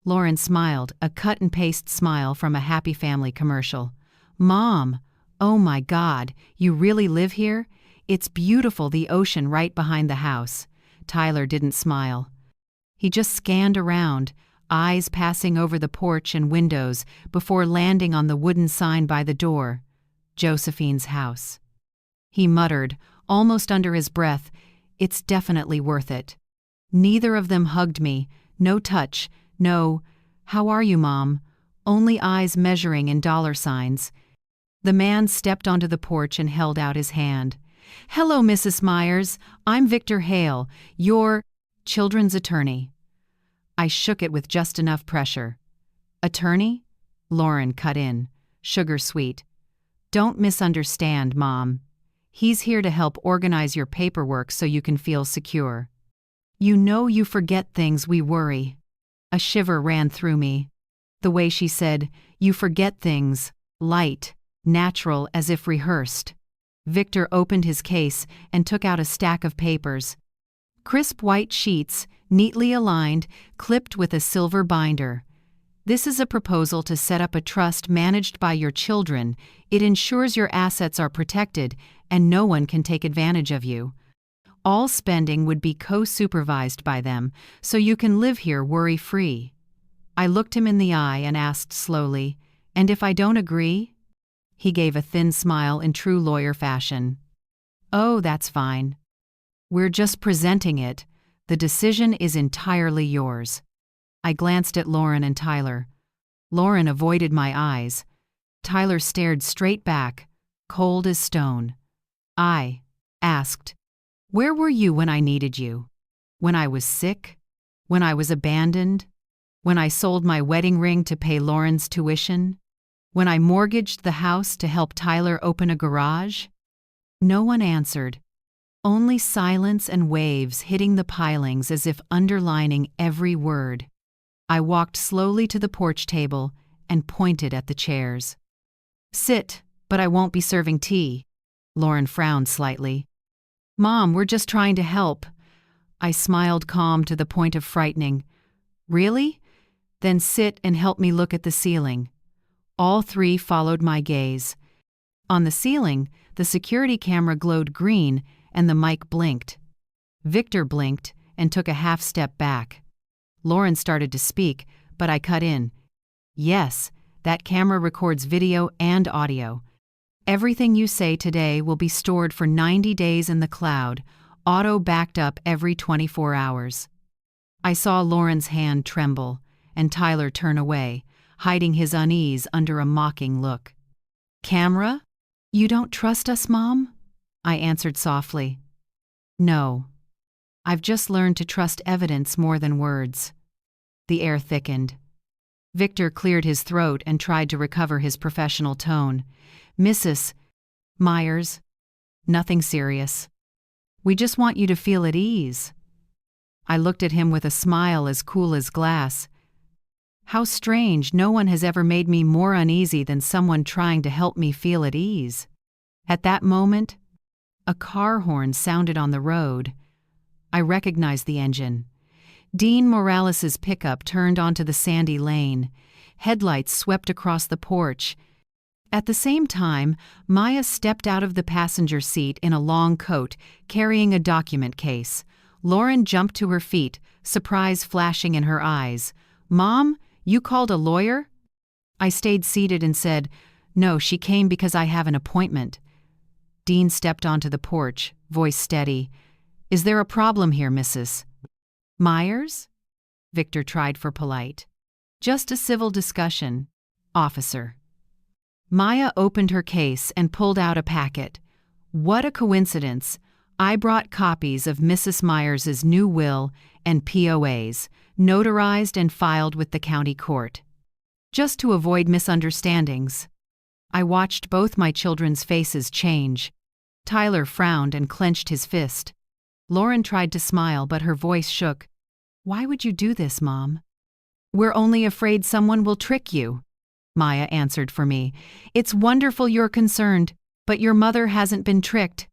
S1: Lauren smiled, a cut-and-paste smile from a Happy Family commercial. "Mom, oh my God, you really live here? It's beautiful, the ocean right behind the house." Tyler didn't smile. He just scanned around, eyes passing over the porch and windows before landing on the wooden sign by the door, Josephine's house. He muttered, almost under his breath, "It's definitely worth it." Neither of them hugged me, no touch, no, "How are you, Mom?" Only eyes measuring in dollar signs. The man stepped onto the porch and held out his hand. "Hello, Mrs. Myers. I'm Victor Hale, your children's attorney." I shook it with just enough pressure. "Attorney?" Lauren cut in, sugar sweet. "Don't misunderstand, Mom. He's here to help organize your paperwork so you can feel secure. You know you forget things, we worry." A shiver ran through me. The way she said, "You forget things," light, natural, as if rehearsed. Victor opened his case and took out a stack of papers. Crisp white sheets, neatly aligned, clipped with a silver binder. "This is a proposal to set up a trust managed by your children. It ensures your assets are protected and no one can take advantage of you. All spending would be co-supervised by them, so you can live here worry-free." I looked him in the eye and asked slowly, "And if I don't agree?" He gave a thin smile in true lawyer fashion. "Oh, that's fine. We're just presenting it. The decision is entirely yours." I glanced at Lauren and Tyler. Lauren avoided my eyes. Tyler stared straight back, cold as stone. I asked, "Where were you when I needed you? When I was sick? When I was abandoned? When I sold my wedding ring to pay Lauren's tuition? When I mortgaged the house to help Tyler open a garage?" No one answered. Only silence and waves hitting the pilings as if underlining every word. I walked slowly to the porch table and pointed at the chairs. "Sit, but I won't be serving tea." Lauren frowned slightly. "Mom, we're just trying to help." I smiled, calm to the point of frightening. "Really? Then sit and help me look at the ceiling." All three followed my gaze. On the ceiling, the security camera glowed green and the mic blinked. Victor blinked and took a half step back. Lauren started to speak, but I cut in. "Yes, that camera records video and audio. Everything you say today will be stored for 90 days in the cloud, auto-backed up every 24 hours. I saw Lauren's hand tremble, and Tyler turn away, hiding his unease under a mocking look. "Camera? You don't trust us, Mom?" I answered softly. "No. I've just learned to trust evidence more than words." The air thickened. Victor cleared his throat and tried to recover his professional tone. "Mrs. Myers, nothing serious. We just want you to feel at ease." I looked at him with a smile as cool as glass. How strange, no one has ever made me more uneasy than someone trying to help me feel at ease. At that moment, a car horn sounded on the road. I recognized the engine. Dean Morales's pickup turned onto the sandy lane. Headlights swept across the porch. At the same time, Maya stepped out of the passenger seat in a long coat, carrying a document case. Lauren jumped to her feet, surprise flashing in her eyes. "Mom, you called a lawyer?" I stayed seated and said, "No, she came because I have an appointment." Dean stepped onto the porch, voice steady. "Is there a problem here, Mrs. Myers?" Victor tried for polite. "Just a civil discussion, officer." Maya opened her case and pulled out a packet. What a coincidence! I brought copies of Mrs. Myers's new will and POAs, notarized and filed with the county court. Just to avoid misunderstandings. I watched both my children's faces change. Tyler frowned and clenched his fist. Lauren tried to smile, but her voice shook. "Why would you do this, Mom?" "We're only afraid someone will trick you," Maya answered for me. "It's wonderful you're concerned, but your mother hasn't been tricked.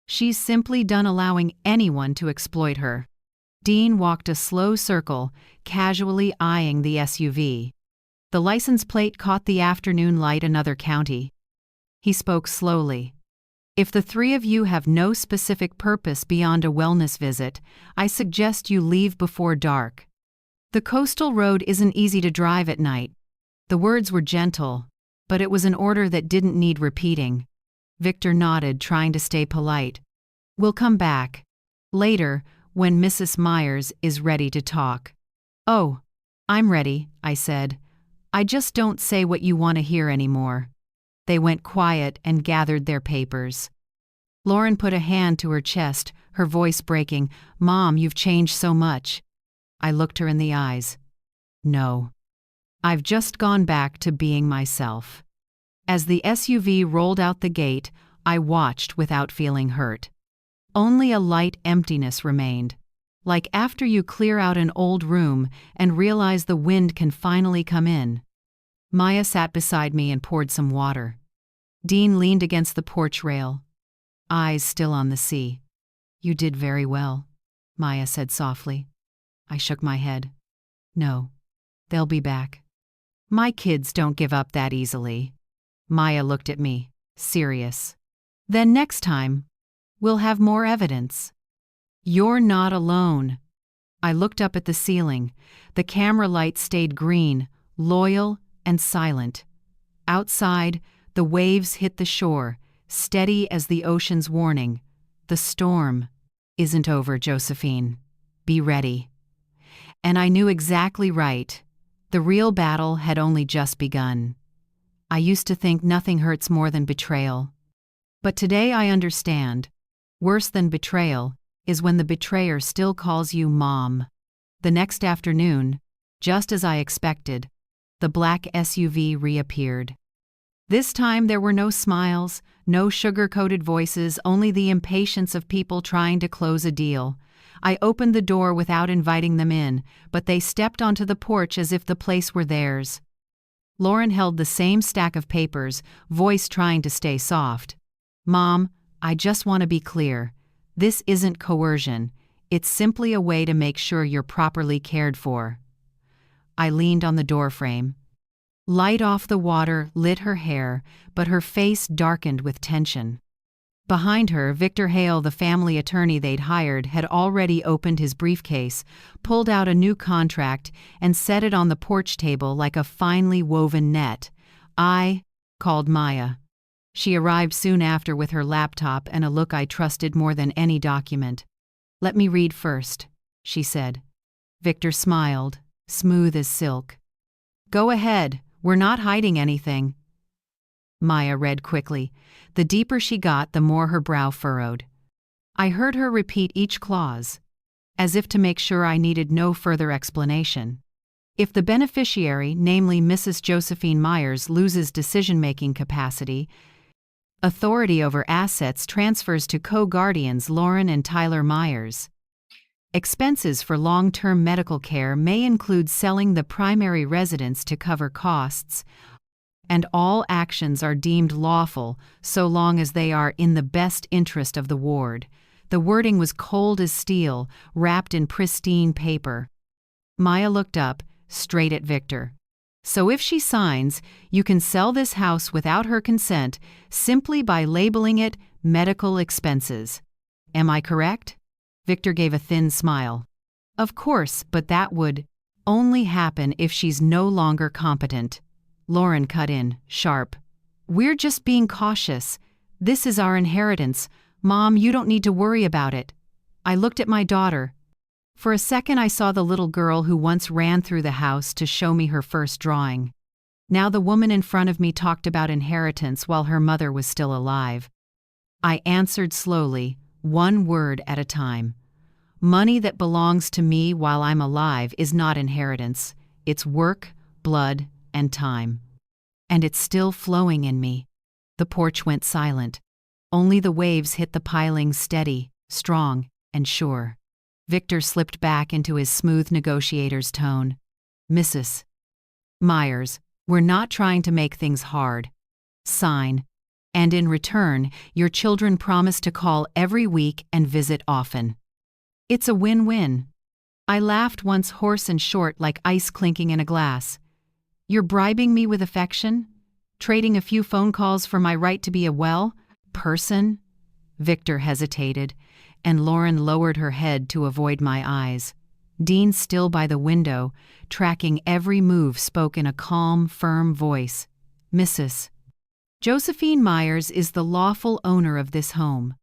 S1: She's simply done allowing anyone to exploit her." Dean walked a slow circle, casually eyeing the SUV. The license plate caught the afternoon light, another county. He spoke slowly. "If the three of you have no specific purpose beyond a wellness visit, I suggest you leave before dark. The coastal road isn't easy to drive at night." The words were gentle, but it was an order that didn't need repeating. Victor nodded, trying to stay polite. "We'll come back. Later, when Mrs. Myers is ready to talk." "Oh, I'm ready," I said. "I just don't say what you want to hear anymore." They went quiet and gathered their papers. Lauren put a hand to her chest, her voice breaking. "Mom, you've changed so much." I looked her in the eyes. "No. I've just gone back to being myself." As the SUV rolled out the gate, I watched without feeling hurt. Only a light emptiness remained, like after you clear out an old room and realize the wind can finally come in. Maya sat beside me and poured some water. Dean leaned against the porch rail, eyes still on the sea. "You did very well," Maya said softly. I shook my head. "No, they'll be back. My kids don't give up that easily." Maya looked at me, serious. "Then next time, we'll have more evidence." "You're not alone." I looked up at the ceiling. The camera light stayed green, loyal and silent. Outside, the waves hit the shore, steady as the ocean's warning. "The storm isn't over, Josephine. Be ready." And I knew exactly right. The real battle had only just begun. I used to think nothing hurts more than betrayal. But today I understand. Worse than betrayal is when the betrayer still calls you Mom. The next afternoon, just as I expected, the black SUV reappeared. This time there were no smiles, no sugar-coated voices, only the impatience of people trying to close a deal. I opened the door without inviting them in, but they stepped onto the porch as if the place were theirs. Lauren held the same stack of papers, voice trying to stay soft. "Mom, I just want to be clear. This isn't coercion. It's simply a way to make sure you're properly cared for." I leaned on the doorframe. Light off the water lit her hair, but her face darkened with tension. Behind her, Victor Hale, the family attorney they'd hired, had already opened his briefcase, pulled out a new contract, and set it on the porch table like a finely woven net. "I," called Maya. She arrived soon after with her laptop and a look I trusted more than any document. "Let me read first," she said. Victor smiled, smooth as silk. "Go ahead, we're not hiding anything." Maya read quickly. The deeper she got, the more her brow furrowed. I heard her repeat each clause, as if to make sure I needed no further explanation. If the beneficiary, namely Mrs. Josephine Myers, loses decision-making capacity, authority over assets transfers to co-guardians Lauren and Tyler Myers. Expenses for long-term medical care may include selling the primary residence to cover costs, and all actions are deemed lawful so long as they are in the best interest of the ward. The wording was cold as steel, wrapped in pristine paper. Maya looked up, straight at Victor. So if she signs, you can sell this house without her consent simply by labeling it medical expenses. Am I correct? Victor gave a thin smile. Of course, but that would only happen if she's no longer competent. Lauren cut in, sharp. We're just being cautious. This is our inheritance. Mom, you don't need to worry about it. I looked at my daughter. For a second I saw the little girl who once ran through the house to show me her first drawing. Now the woman in front of me talked about inheritance while her mother was still alive. I answered slowly, one word at a time. Money that belongs to me while I'm alive is not inheritance. It's work, blood, and time. And it's still flowing in me. The porch went silent. Only the waves hit the pilings steady, strong, and sure. Victor slipped back into his smooth negotiator's tone. Mrs. Myers, we're not trying to make things hard. Sign. And in return, your children promise to call every week and visit often. It's a win-win. I laughed once hoarse and short like ice clinking in a glass. You're bribing me with affection? Trading a few phone calls for my right to be a person? Victor hesitated, and Lauren lowered her head to avoid my eyes. Dean, still by the window, tracking every move, spoke in a calm, firm voice. Mrs. Josephine Myers is the lawful owner of this home.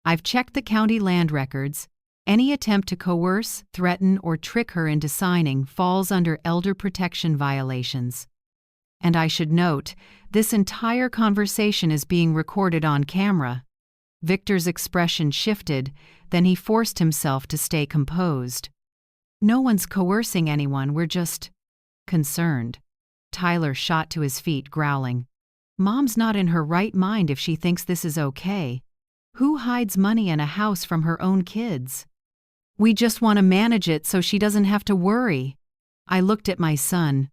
S1: I've checked the county land records. Any attempt to coerce, threaten, or trick her into signing falls under elder protection violations. And I should note, this entire conversation is being recorded on camera. Victor's expression shifted, then he forced himself to stay composed. No one's coercing anyone, we're just concerned. Tyler shot to his feet, growling. Mom's not in her right mind if she thinks this is okay. Who hides money in a house from her own kids? We just want to manage it so she doesn't have to worry. I looked at my son,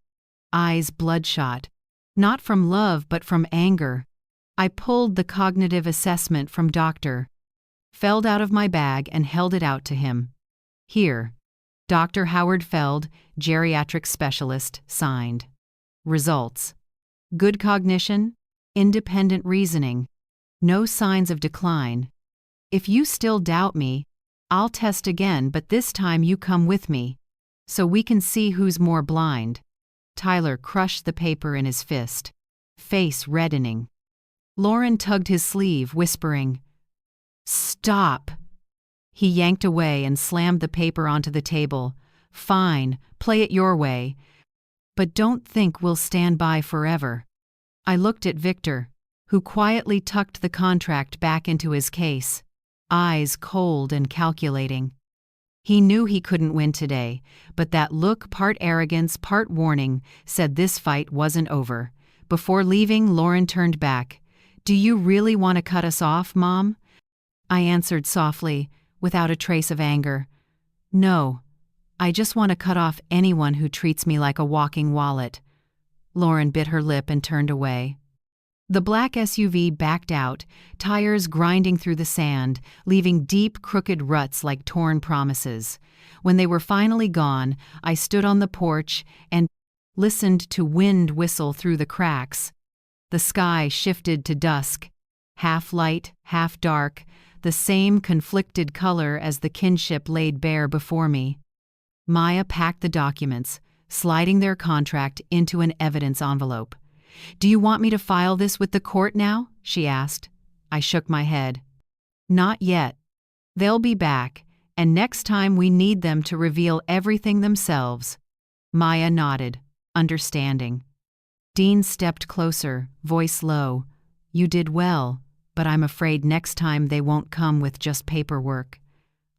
S1: eyes bloodshot, not from love but from anger. I pulled the cognitive assessment from Dr. Feld out of my bag and held it out to him. Here. Dr. Howard Feld, geriatric specialist, signed. Results. Good cognition, independent reasoning, no signs of decline. If you still doubt me, I'll test again, but this time you come with me, so we can see who's more blind. Tyler crushed the paper in his fist, face reddening. Lauren tugged his sleeve, whispering, Stop! He yanked away and slammed the paper onto the table. Fine, play it your way. But don't think we'll stand by forever. I looked at Victor, who quietly tucked the contract back into his case, eyes cold and calculating. He knew he couldn't win today, but that look, part arrogance, part warning, said this fight wasn't over. Before leaving, Lauren turned back. Do you really want to cut us off, Mom? I answered softly, without a trace of anger. No, I just want to cut off anyone who treats me like a walking wallet. Lauren bit her lip and turned away. The black SUV backed out, tires grinding through the sand, leaving deep, crooked ruts like torn promises. When they were finally gone, I stood on the porch and listened to wind whistle through the cracks. The sky shifted to dusk, half light, half dark, the same conflicted color as the kinship laid bare before me. Maya packed the documents, sliding their contract into an evidence envelope. Do you want me to file this with the court now? She asked. I shook my head. Not yet. They'll be back, and next time we need them to reveal everything themselves. Maya nodded, understanding. Dean stepped closer, voice low. You did well, but I'm afraid next time they won't come with just paperwork.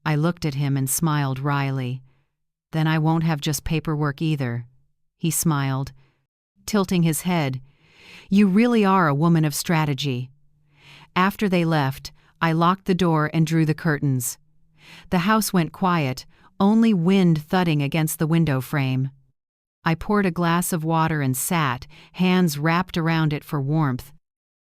S1: I looked at him and smiled wryly. Then I won't have just paperwork either. He smiled, tilting his head. You really are a woman of strategy. After they left, I locked the door and drew the curtains. The house went quiet, only wind thudding against the window frame. I poured a glass of water and sat, hands wrapped around it for warmth.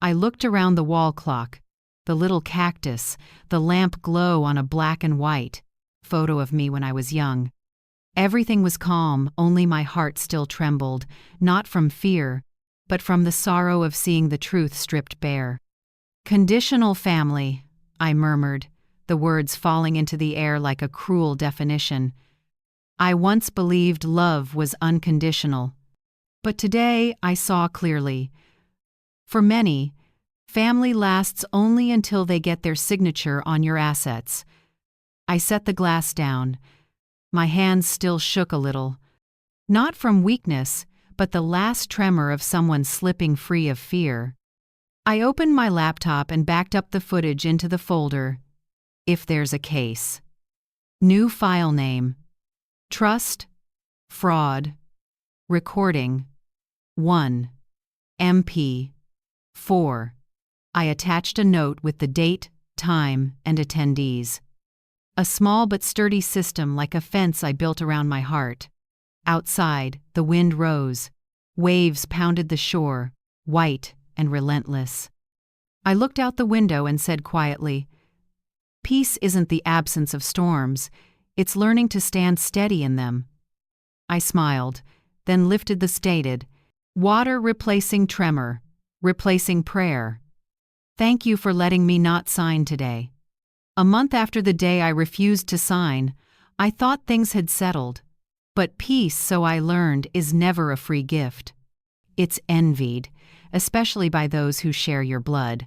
S1: I looked around the wall clock, the little cactus, the lamp glow on a black and white photo of me when I was young. Everything was calm, only my heart still trembled, not from fear, but from the sorrow of seeing the truth stripped bare. "Conditional family," I murmured, the words falling into the air like a cruel definition. I once believed love was unconditional. But today I saw clearly. For many, family lasts only until they get their signature on your assets. I set the glass down. My hands still shook a little. Not from weakness, but the last tremor of someone slipping free of fear. I opened my laptop and backed up the footage into the folder. If there's a case. New file name. Trust. Fraud. Recording. 1. MP. 4. I attached a note with the date, time, and attendees. A small but sturdy system like a fence I built around my heart. Outside, the wind rose. Waves pounded the shore, white and relentless. I looked out the window and said quietly, "Peace isn't the absence of storms, it's learning to stand steady in them." I smiled, then lifted the stated, "Water replacing tremor, replacing prayer. Thank you for letting me not sign today." A month after the day I refused to sign, I thought things had settled. But peace, so I learned, is never a free gift. It's envied, especially by those who share your blood.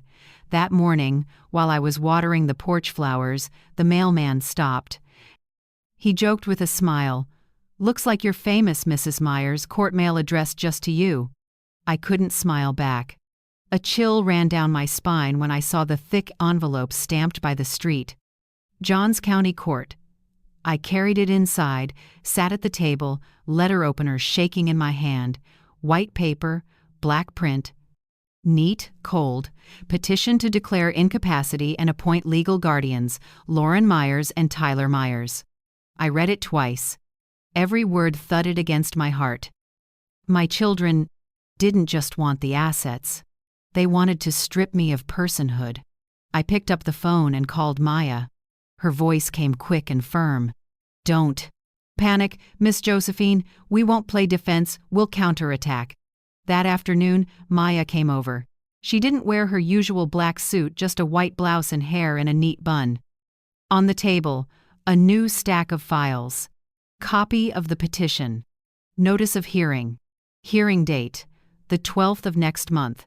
S1: That morning, while I was watering the porch flowers, the mailman stopped. He joked with a smile, "Looks like you're famous, Mrs. Myers, court mail addressed just to you." I couldn't smile back. A chill ran down my spine when I saw the thick envelope stamped by the street. Johns County Court. I carried it inside, sat at the table, letter opener shaking in my hand, white paper, black print. Neat, cold, petition to declare incapacity and appoint legal guardians, Lauren Myers and Tyler Myers. I read it twice. Every word thudded against my heart. My children didn't just want the assets. They wanted to strip me of personhood. I picked up the phone and called Maya. Her voice came quick and firm. "Don't panic, Miss Josephine. We won't play defense, we'll counterattack." That afternoon, Maya came over. She didn't wear her usual black suit, just a white blouse and hair in a neat bun. On the table, a new stack of files. Copy of the petition. Notice of hearing. Hearing date, the 12th of next month.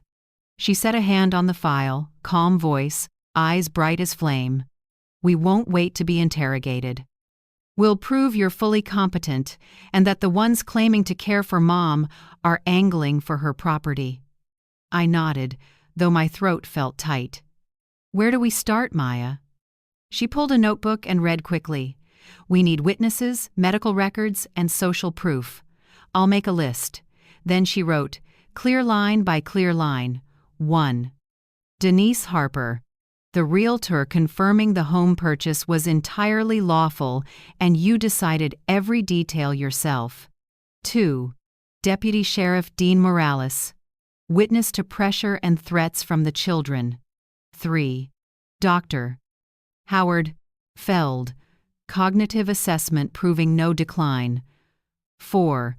S1: She set a hand on the file, calm voice, eyes bright as flame. "We won't wait to be interrogated. We'll prove you're fully competent and that the ones claiming to care for Mom are angling for her property." I nodded, though my throat felt tight. "Where do we start, Maya?" She pulled a notebook and read quickly. "We need witnesses, medical records, and social proof. I'll make a list." Then she wrote, clear line by clear line. 1. Denise Harper. The realtor confirming the home purchase was entirely lawful and you decided every detail yourself. 2. Deputy Sheriff Dean Morales. Witness to pressure and threats from the children. 3. Dr. Howard Feld. Cognitive assessment proving no decline. 4.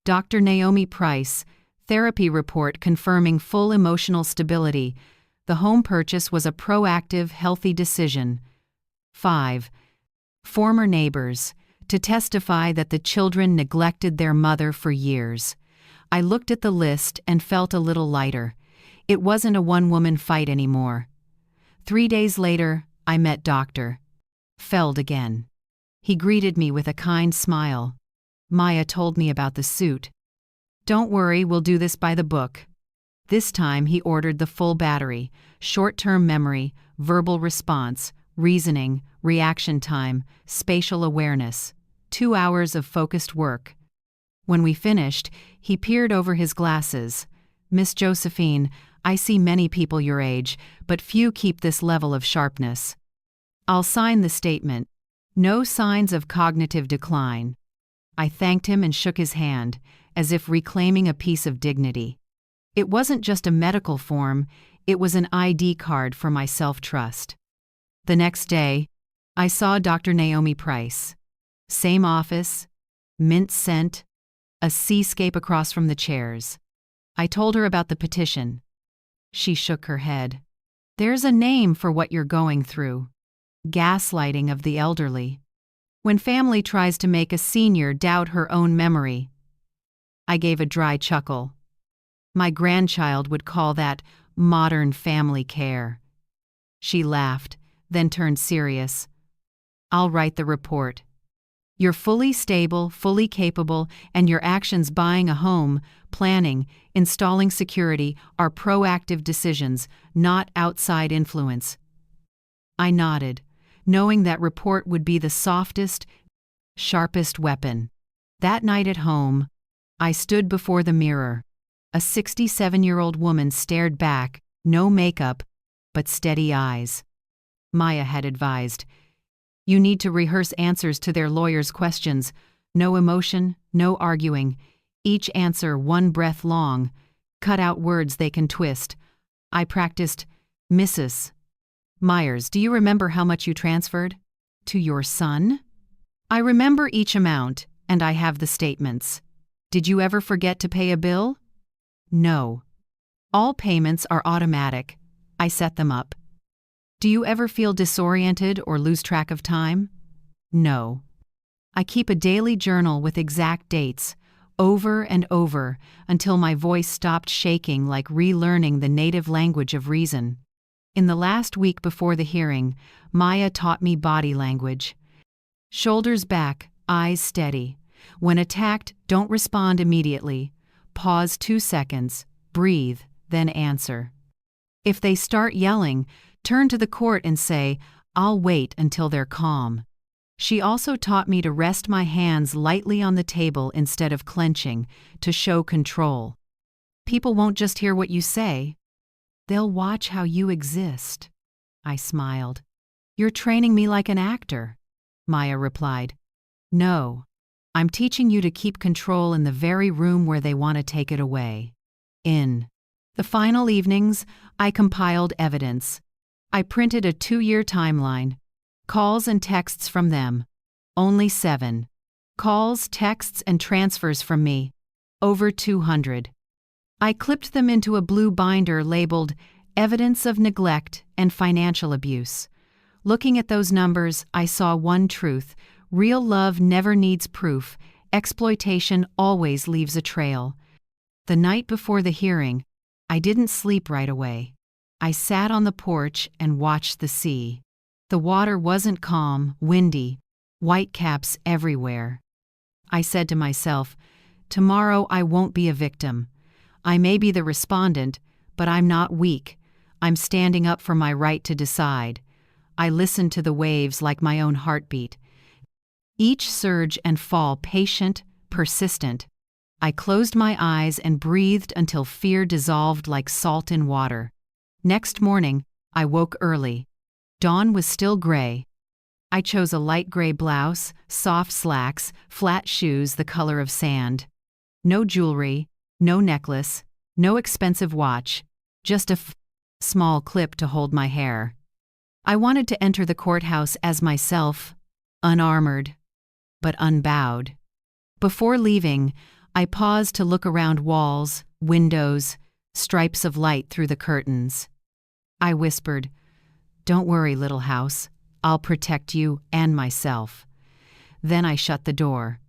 S1: Dr. Naomi Price. Therapy report confirming full emotional stability. The home purchase was a proactive, healthy decision. 5. Former neighbors, to testify that the children neglected their mother for years. I looked at the list and felt a little lighter. It wasn't a one-woman fight anymore. 3 days later, I met Dr. Feld again. He greeted me with a kind smile. Maya told me about the suit. "Don't worry, we'll do this by the book." This time he ordered the full battery: short-term memory, verbal response, reasoning, reaction time, spatial awareness. 2 hours of focused work. When we finished, he peered over his glasses. "Miss Josephine, I see many people your age, but few keep this level of sharpness." "I'll sign the statement. No signs of cognitive decline." I thanked him and shook his hand, as if reclaiming a piece of dignity. It wasn't just a medical form, it was an ID card for my self-trust. The next day, I saw Dr. Naomi Price. Same office, mint scent, a seascape across from the chairs. I told her about the petition. She shook her head. There's a name for what you're going through. Gaslighting of the elderly. When family tries to make a senior doubt her own memory. I gave a dry chuckle. My grandchild would call that modern family care. She laughed, then turned serious. I'll write the report. You're fully stable, fully capable, and your actions buying a home, planning, installing security are proactive decisions, not outside influence. I nodded, knowing that report would be the softest, sharpest weapon. That night at home, I stood before the mirror. A 67-year-old woman stared back, no makeup, but steady eyes. Maya had advised, "You need to rehearse answers to their lawyers' questions. No emotion, no arguing. Each answer one breath long. Cut out words they can twist." I practiced, "Mrs. Myers, do you remember how much you transferred? To your son?" "I remember each amount, and I have the statements." "Did you ever forget to pay a bill?" "No. All payments are automatic. I set them up." "Do you ever feel disoriented or lose track of time?" "No. I keep a daily journal with exact dates, over and over, until my voice stopped shaking like relearning the native language of reason." In the last week before the hearing, Maya taught me body language. Shoulders back, eyes steady. When attacked, don't respond immediately. Pause 2 seconds, breathe, then answer. If they start yelling, turn to the court and say, "I'll wait until they're calm." She also taught me to rest my hands lightly on the table instead of clenching, to show control. People won't just hear what you say. They'll watch how you exist. I smiled. "You're training me like an actor," Maya replied. "No, I'm teaching you to keep control in the very room where they want to take it away." In the final evenings, I compiled evidence. I printed a 2-year timeline. Calls and texts from them. Only 7. Calls, texts, and transfers from me. Over 200. I clipped them into a blue binder labeled Evidence of Neglect and Financial Abuse. Looking at those numbers, I saw one truth. Real love never needs proof. Exploitation always leaves a trail. The night before the hearing, I didn't sleep right away. I sat on the porch and watched the sea. The water wasn't calm, windy, whitecaps everywhere. I said to myself, tomorrow I won't be a victim. I may be the respondent, but I'm not weak. I'm standing up for my right to decide. I listened to the waves like my own heartbeat. Each surge and fall patient, persistent. I closed my eyes and breathed until fear dissolved like salt in water. Next morning, I woke early. Dawn was still gray. I chose a light gray blouse, soft slacks, flat shoes the color of sand. No jewelry, no necklace, no expensive watch, just a small clip to hold my hair. I wanted to enter the courthouse as myself, unarmored, but unbowed. Before leaving, I paused to look around walls, windows, stripes of light through the curtains. I whispered, "Don't worry, little house. I'll protect you and myself." Then I shut the door.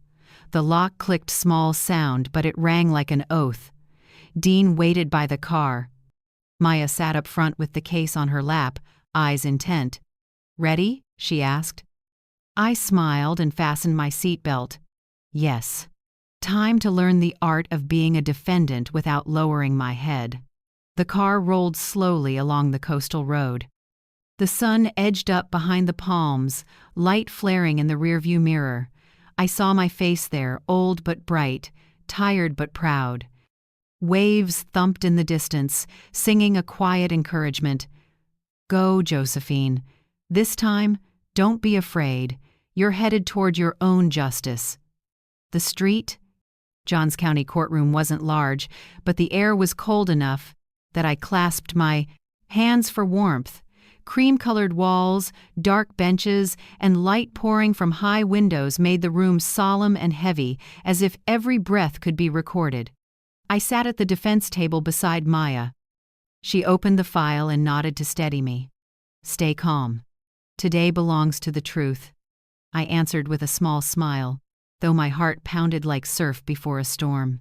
S1: The lock clicked small sound, but it rang like an oath. Dean waited by the car. Maya sat up front with the case on her lap, eyes intent. "Ready?" she asked. I smiled and fastened my seatbelt. Yes. Time to learn the art of being a defendant without lowering my head. The car rolled slowly along the coastal road. The sun edged up behind the palms, light flaring in the rearview mirror. I saw my face there, old but bright, tired but proud. Waves thumped in the distance, singing a quiet encouragement. "Go, Josephine. This time, don't be afraid. You're headed toward your own justice." The street? Johns County courtroom wasn't large, but the air was cold enough that I clasped my hands for warmth. Cream-colored walls, dark benches, and light pouring from high windows made the room solemn and heavy, as if every breath could be recorded. I sat at the defense table beside Maya. She opened the file and nodded to steady me. "Stay calm. Today belongs to the truth," I answered with a small smile, though my heart pounded like surf before a storm.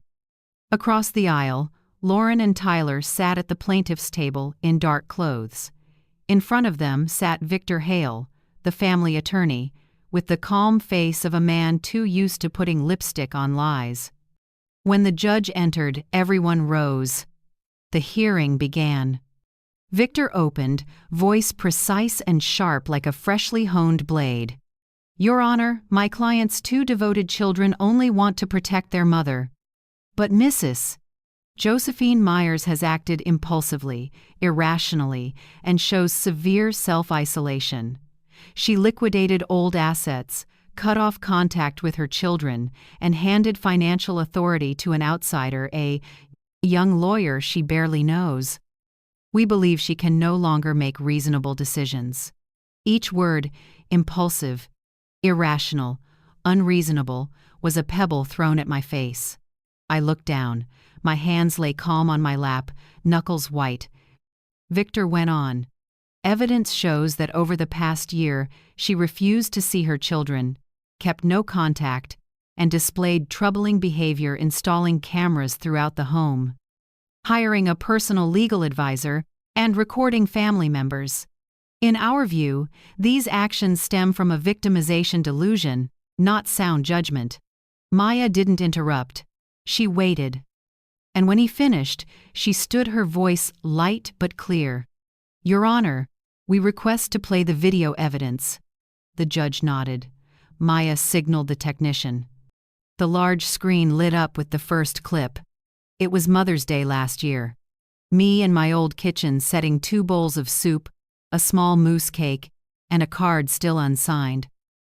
S1: Across the aisle, Lauren and Tyler sat at the plaintiff's table in dark clothes. In front of them sat Victor Hale, the family attorney, with the calm face of a man too used to putting lipstick on lies. When the judge entered, everyone rose. The hearing began. Victor opened, voice precise and sharp like a freshly honed blade. "Your Honor, my client's two devoted children only want to protect their mother. But Mrs. Josephine Myers has acted impulsively, irrationally, and shows severe self-isolation. She liquidated old assets, cut off contact with her children, and handed financial authority to an outsider, a young lawyer she barely knows. We believe she can no longer make reasonable decisions." Each word, impulsive, irrational, unreasonable, was a pebble thrown at my face. I looked down. My hands lay calm on my lap, knuckles white. Victor went on. "Evidence shows that over the past year, she refused to see her children, kept no contact, and displayed troubling behavior installing cameras throughout the home, hiring a personal legal advisor, and recording family members. In our view, these actions stem from a victimization delusion, not sound judgment." Maya didn't interrupt. She waited. And when he finished, she stood, her voice light but clear. "Your Honor, we request to play the video evidence." The judge nodded. Maya signaled the technician. The large screen lit up with the first clip. It was Mother's Day last year. Me in my old kitchen setting 2 bowls of soup, a small mousse cake, and a card still unsigned.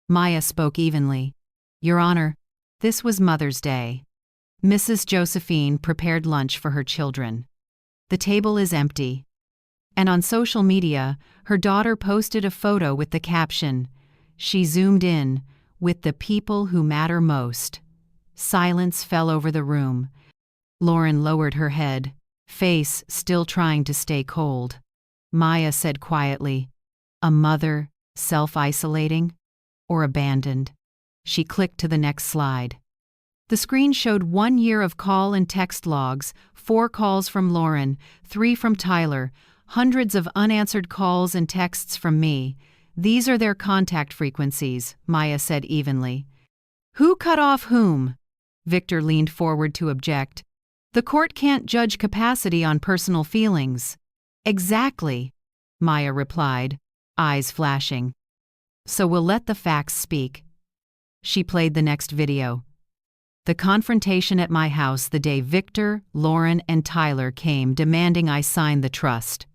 S1: Maya spoke evenly. "Your Honor, this was Mother's Day. Mrs. Josephine prepared lunch for her children. The table is empty." And on social media, her daughter posted a photo with the caption, "She zoomed in, with the people who matter most." Silence fell over the room. Lauren lowered her head, face still trying to stay cold. Maya said quietly, "A mother, self-isolating, or abandoned?" She clicked to the next slide. The screen showed 1 year of call and text logs, 4 calls from Lauren, 3 from Tyler, hundreds of unanswered calls and texts from me. "These are their contact frequencies," Maya said evenly. "Who cut off whom?" Victor leaned forward to object. "The court can't judge capacity on personal feelings." "Exactly," Maya replied, eyes flashing. "So we'll let the facts speak." She played the next video. "The confrontation at my house the day Victor, Lauren, and Tyler came demanding I sign the trust."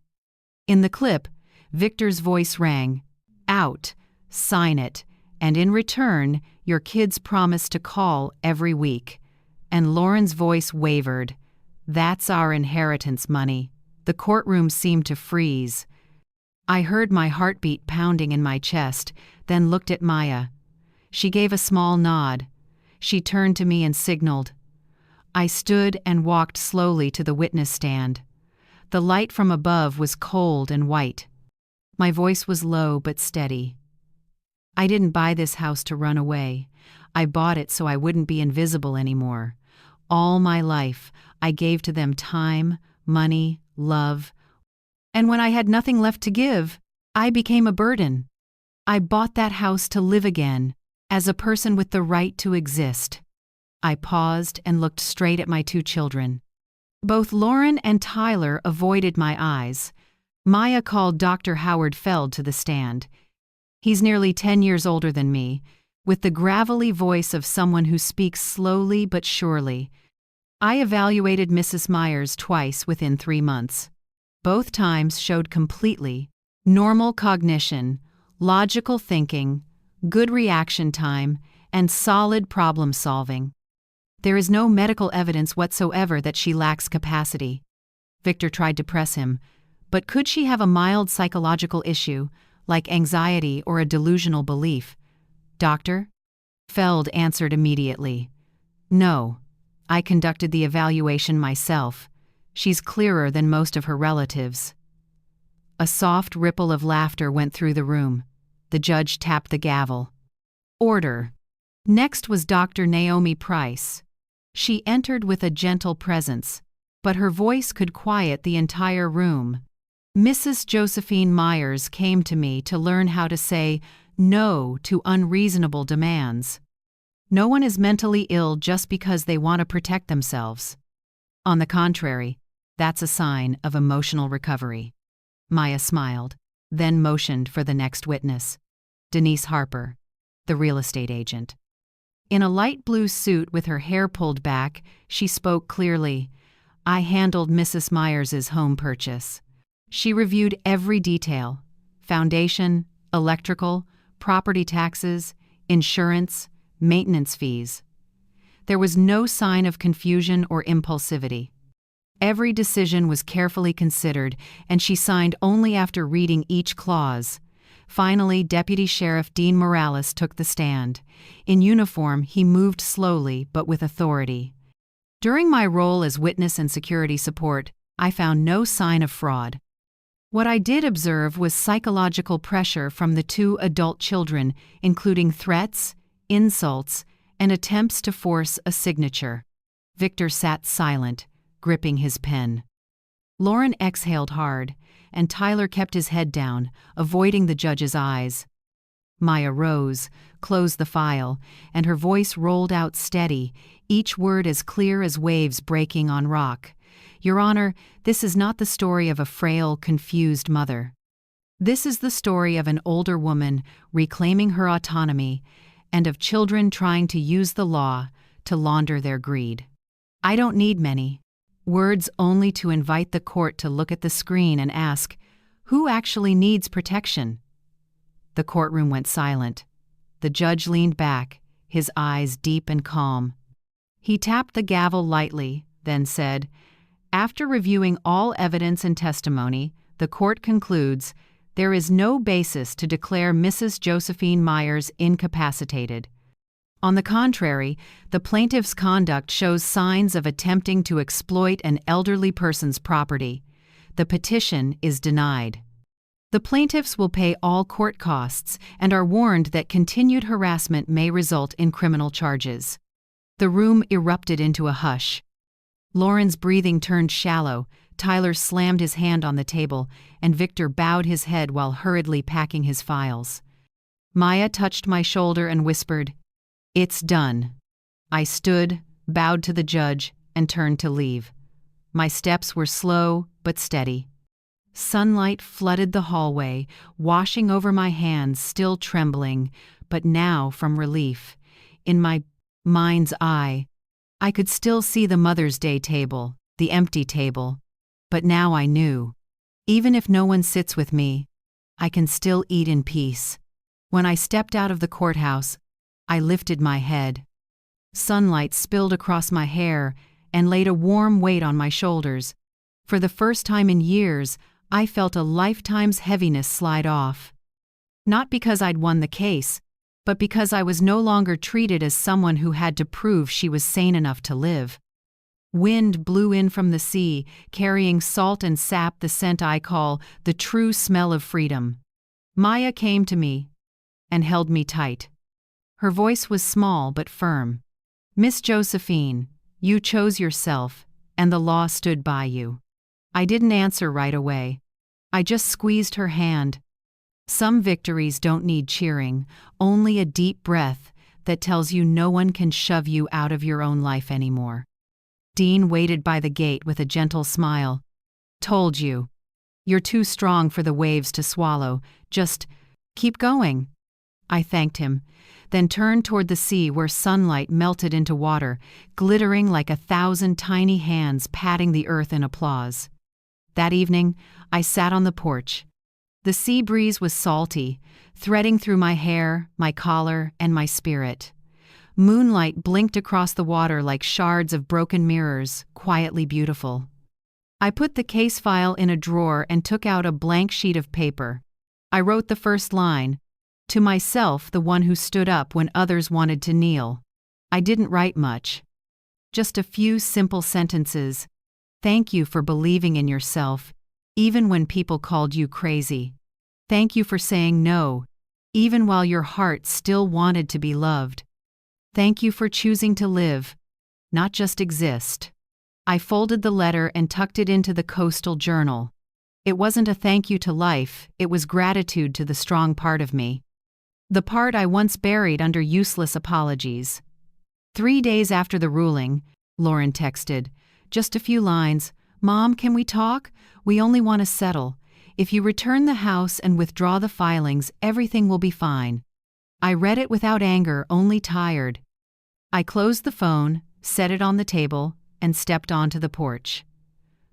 S1: In the clip, Victor's voice rang, "Out, sign it, and in return, your kids promise to call every week." And Lauren's voice wavered, "That's our inheritance money." The courtroom seemed to freeze. I heard my heartbeat pounding in my chest, then looked at Maya. She gave a small nod. She turned to me and signaled. I stood and walked slowly to the witness stand. The light from above was cold and white. My voice was low but steady. "I didn't buy this house to run away. I bought it so I wouldn't be invisible anymore. All my life, I gave to them time, money, love. And when I had nothing left to give, I became a burden. I bought that house to live again, as a person with the right to exist." I paused and looked straight at my 2 children. Both Lauren and Tyler avoided my eyes. Maya called Dr. Howard Feld to the stand. He's nearly 10 years older than me, with the gravelly voice of someone who speaks slowly but surely. I evaluated Mrs. Myers twice within 3 months. Both times showed completely normal cognition, logical thinking, good reaction time, and solid problem solving. There is no medical evidence whatsoever that she lacks capacity. Victor tried to press him, But could she have a mild psychological issue, like anxiety or a delusional belief? Doctor? Feld answered immediately. No. I conducted the evaluation myself. She's clearer than most of her relatives. A soft ripple of laughter went through the room. The judge tapped the gavel. Order. Next was Dr. Naomi Price. She entered with a gentle presence, but her voice could quiet the entire room. Mrs. Josephine Myers came to me to learn how to say no to unreasonable demands. No one is mentally ill just because they want to protect themselves. On the contrary, that's a sign of emotional recovery. Maya smiled, then motioned for the next witness, Denise Harper, the real estate agent. In a light blue suit with her hair pulled back, she spoke clearly. I handled Mrs. Myers's home purchase. She reviewed every detail: foundation, electrical, property taxes, insurance, maintenance fees. There was no sign of confusion or impulsivity. Every decision was carefully considered, and she signed only after reading each clause. Finally, Deputy Sheriff Dean Morales took the stand. In uniform, he moved slowly but with authority. During my role as witness and security support, I found no sign of fraud. What I did observe was psychological pressure from the two adult children, including threats, insults, and attempts to force a signature. Victor sat silent, gripping his pen. Lauren exhaled hard, and Tyler kept his head down, avoiding the judge's eyes. Maya rose, closed the file, and her voice rolled out steady, each word as clear as waves breaking on rock. Your Honor, this is not the story of a frail, confused mother. This is the story of an older woman reclaiming her autonomy and of children trying to use the law to launder their greed. I don't need many words, only to invite the court to look at the screen and ask, who actually needs protection? The courtroom went silent. The judge leaned back, his eyes deep and calm. He tapped the gavel lightly, then said, after reviewing all evidence and testimony, the court concludes there is no basis to declare Mrs. Josephine Myers incapacitated. On the contrary, the plaintiff's conduct shows signs of attempting to exploit an elderly person's property. The petition is denied. The plaintiffs will pay all court costs and are warned that continued harassment may result in criminal charges. The room erupted into a hush. Lauren's breathing turned shallow, Tyler slammed his hand on the table, and Victor bowed his head while hurriedly packing his files. Maya touched my shoulder and whispered, "It's done." I stood, bowed to the judge, and turned to leave. My steps were slow but steady. Sunlight flooded the hallway, washing over my hands still trembling, but now from relief. In my mind's eye, I could still see the Mother's Day table, the empty table. But now I knew, even if no one sits with me, I can still eat in peace. When I stepped out of the courthouse, I lifted my head. Sunlight spilled across my hair and laid a warm weight on my shoulders. For the first time in years, I felt a lifetime's heaviness slide off. Not because I'd won the case, but because I was no longer treated as someone who had to prove she was sane enough to live. Wind blew in from the sea, carrying salt and sap, the scent I call the true smell of freedom. Maya came to me and held me tight. Her voice was small but firm. "Miss Josephine, you chose yourself, and the law stood by you." I didn't answer right away. I just squeezed her hand. Some victories don't need cheering, only a deep breath that tells you no one can shove you out of your own life anymore. Dean waited by the gate with a gentle smile. "Told you. You're too strong for the waves to swallow. Just keep going." I thanked him, then turned toward the sea where sunlight melted into water, glittering like 1,000 tiny hands patting the earth in applause. That evening, I sat on the porch. The sea breeze was salty, threading through my hair, my collar, and my spirit. Moonlight blinked across the water like shards of broken mirrors, quietly beautiful. I put the case file in a drawer and took out a blank sheet of paper. I wrote the first line, "To myself, the one who stood up when others wanted to kneel." I didn't write much. Just a few simple sentences. Thank you for believing in yourself, even when people called you crazy. Thank you for saying no, even while your heart still wanted to be loved. Thank you for choosing to live, not just exist. I folded the letter and tucked it into the coastal journal. It wasn't a thank you to life, it was gratitude to the strong part of me. The part I once buried under useless apologies. 3 days after the ruling, Lauren texted, "Just a few lines. Mom, can we talk? We only want to settle. If you return the house and withdraw the filings, everything will be fine." I read it without anger, only tired. I closed the phone, set it on the table, and stepped onto the porch.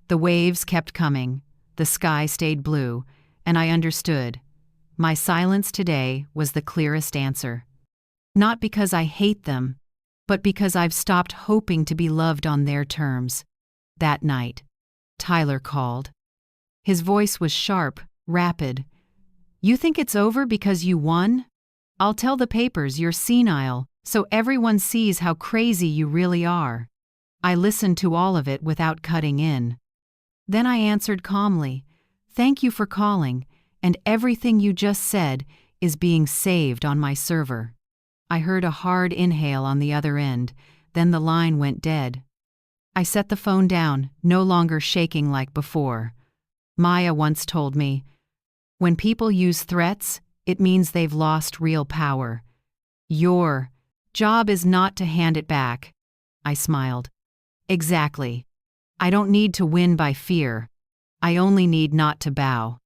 S1: The waves kept coming, the sky stayed blue, and I understood. My silence today was the clearest answer. Not because I hate them, but because I've stopped hoping to be loved on their terms. That night, Tyler called. His voice was sharp, rapid. "You think it's over because you won? I'll tell the papers you're senile, so everyone sees how crazy you really are." I listened to all of it without cutting in. Then I answered calmly, "Thank you for calling, and everything you just said is being saved on my server." I heard a hard inhale on the other end, then the line went dead. I set the phone down, no longer shaking like before. Maya once told me, "When people use threats, it means they've lost real power. Your job is not to hand it back." I smiled. "Exactly. I don't need to win by fear. I only need not to bow."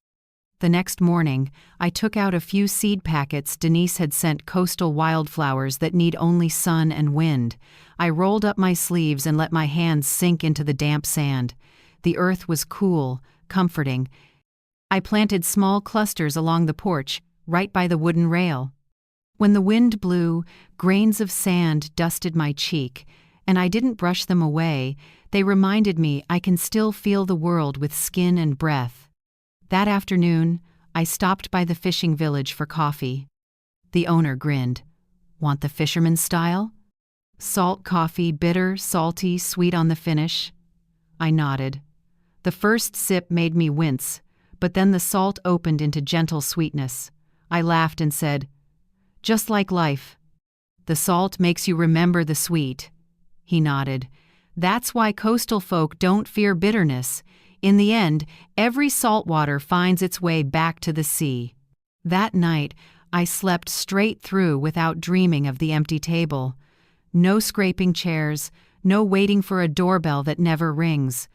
S1: The next morning, I took out a few seed packets Denise had sent, coastal wildflowers that need only sun and wind. I rolled up my sleeves and let my hands sink into the damp sand. The earth was cool, comforting. I planted small clusters along the porch, right by the wooden rail. When the wind blew, grains of sand dusted my cheek, and I didn't brush them away. They reminded me I can still feel the world with skin and breath. That afternoon, I stopped by the fishing village for coffee. The owner grinned. "Want the fisherman's style? Salt coffee, bitter, salty, sweet on the finish." I nodded. The first sip made me wince, but then the salt opened into gentle sweetness. I laughed and said, "Just like life. The salt makes you remember the sweet." He nodded. "That's why coastal folk don't fear bitterness. In the end, every salt water finds its way back to the sea." That night, I slept straight through without dreaming of the empty table. No scraping chairs, no waiting for a doorbell that never rings.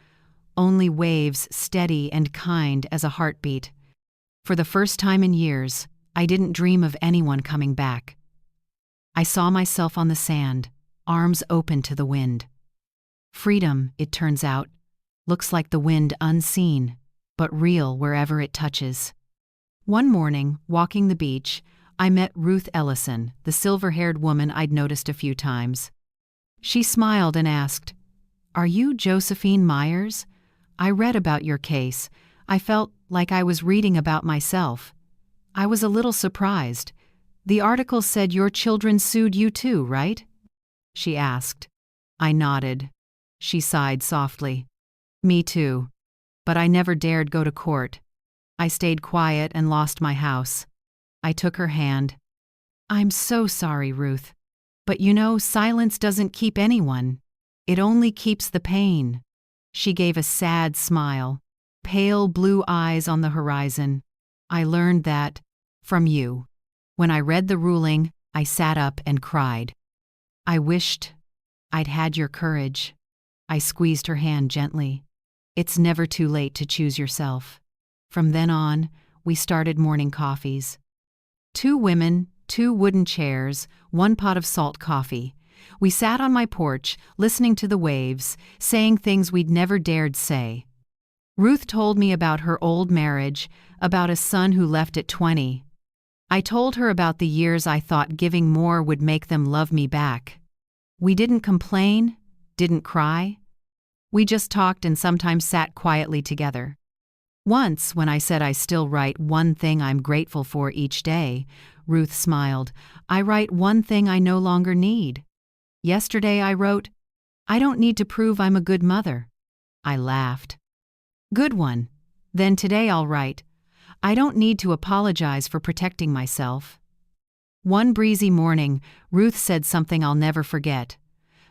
S1: Only waves steady and kind as a heartbeat. For the first time in years, I didn't dream of anyone coming back. I saw myself on the sand, arms open to the wind. Freedom, it turns out, looks like the wind unseen, but real wherever it touches. One morning, walking the beach, I met Ruth Ellison, the silver-haired woman I'd noticed a few times. She smiled and asked, "Are you Josephine Myers? I read about your case. I felt like I was reading about myself." I was a little surprised. "The article said your children sued you too, right?" she asked. I nodded. She sighed softly. "Me too. But I never dared go to court. I stayed quiet and lost my house." I took her hand. "I'm so sorry, Ruth. But you know, silence doesn't keep anyone. It only keeps the pain." She gave a sad smile, pale blue eyes on the horizon. "I learned that from you. When I read the ruling, I sat up and cried. I wished I'd had your courage." I squeezed her hand gently. "It's never too late to choose yourself." From then on, we started morning coffees. 2 women, 2 wooden chairs, 1 pot of salt coffee. We sat on my porch, listening to the waves, saying things we'd never dared say. Ruth told me about her old marriage, about a son who left at 20. I told her about the years I thought giving more would make them love me back. We didn't complain, didn't cry. We just talked and sometimes sat quietly together. Once, when I said I still write one thing I'm grateful for each day, Ruth smiled. I write one thing I no longer need. Yesterday I wrote, I don't need to prove I'm a good mother. I laughed. Good one. Then today I'll write, I don't need to apologize for protecting myself. One breezy morning, Ruth said something I'll never forget.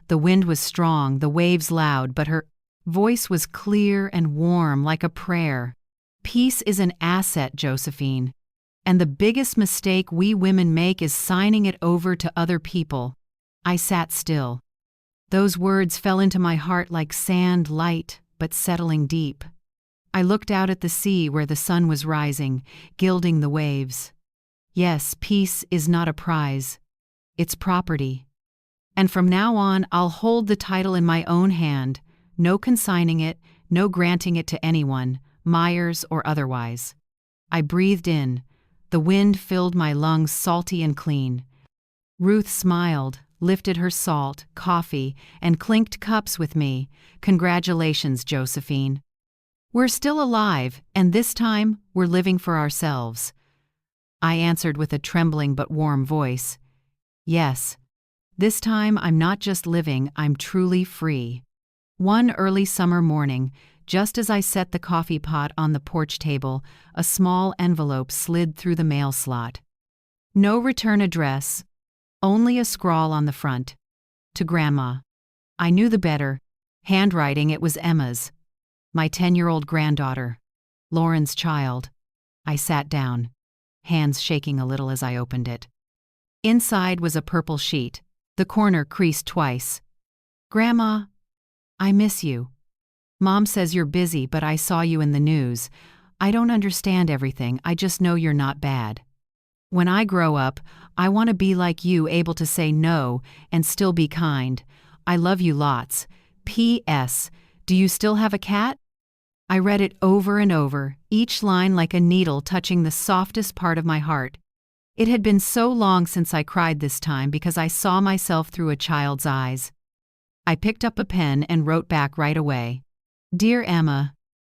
S1: The wind was strong, the waves loud, but her voice was clear and warm like a prayer. Peace is an asset, Josephine. And the biggest mistake we women make is signing it over to other people. I sat still. Those words fell into my heart like sand, light, but settling deep. I looked out at the sea where the sun was rising, gilding the waves. Yes, peace is not a prize. It's property. And from now on, I'll hold the title in my own hand, no consigning it, no granting it to anyone, Myers or otherwise. I breathed in. The wind filled my lungs salty and clean. Ruth smiled, lifted her salt, coffee, and clinked cups with me. Congratulations, Josephine. We're still alive, and this time we're living for ourselves. I answered with a trembling but warm voice. Yes. This time I'm not just living, I'm truly free. One early summer morning, just as I set the coffee pot on the porch table, a small envelope slid through the mail slot. No return address, only a scrawl on the front. To Grandma. I knew the better. Handwriting, it was Emma's. My 10-year-old granddaughter. Lauren's child. I sat down, hands shaking a little as I opened it. Inside was a purple sheet, the corner creased twice. Grandma, I miss you. Mom says you're busy, but I saw you in the news. I don't understand everything, I just know you're not bad. When I grow up, I want to be like you, able to say no and still be kind. I love you lots. P.S. Do you still have a cat? I read it over and over, each line like a needle touching the softest part of my heart. It had been so long since I cried this time because I saw myself through a child's eyes. I picked up a pen and wrote back right away. Dear Emma,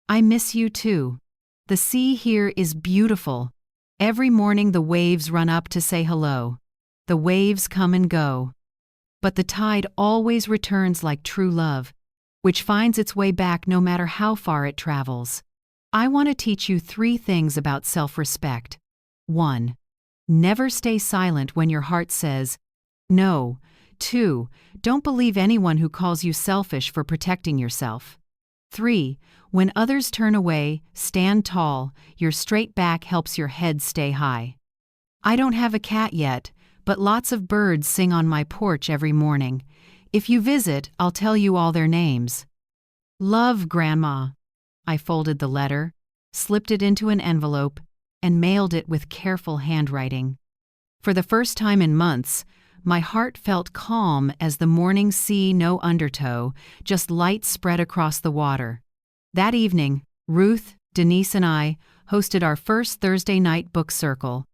S1: I miss you too. The sea here is beautiful. Every morning the waves run up to say hello. The waves come and go. But the tide always returns like true love, which finds its way back no matter how far it travels. I want to teach you 3 things about self-respect. 1. Never stay silent when your heart says no. 2. Don't believe anyone who calls you selfish for protecting yourself. 3. When others turn away, stand tall. Your straight back helps your head stay high. I don't have a cat yet, but lots of birds sing on my porch every morning. If you visit, I'll tell you all their names. Love, Grandma. I folded the letter, slipped it into an envelope, and mailed it with careful handwriting. For the first time in months, my heart felt calm as the morning sea, no undertow, just light spread across the water. That evening, Ruth, Denise, and I hosted our first Thursday night book circle.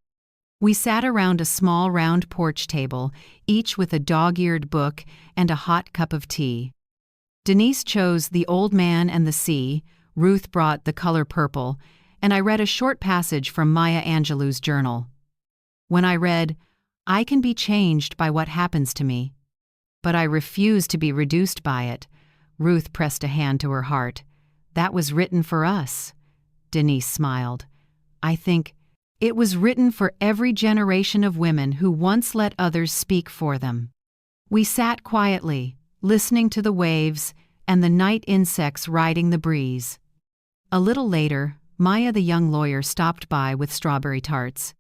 S1: We sat around a small round porch table, each with a dog-eared book and a hot cup of tea. Denise chose The Old Man and the Sea, Ruth brought The Color Purple, and I read a short passage from Maya Angelou's journal. When I read, I can be changed by what happens to me, but I refuse to be reduced by it, Ruth pressed a hand to her heart. That was written for us. Denise smiled. I think it was written for every generation of women who once let others speak for them. We sat quietly, listening to the waves and the night insects riding the breeze. A little later, Maya the young lawyer stopped by with strawberry tarts.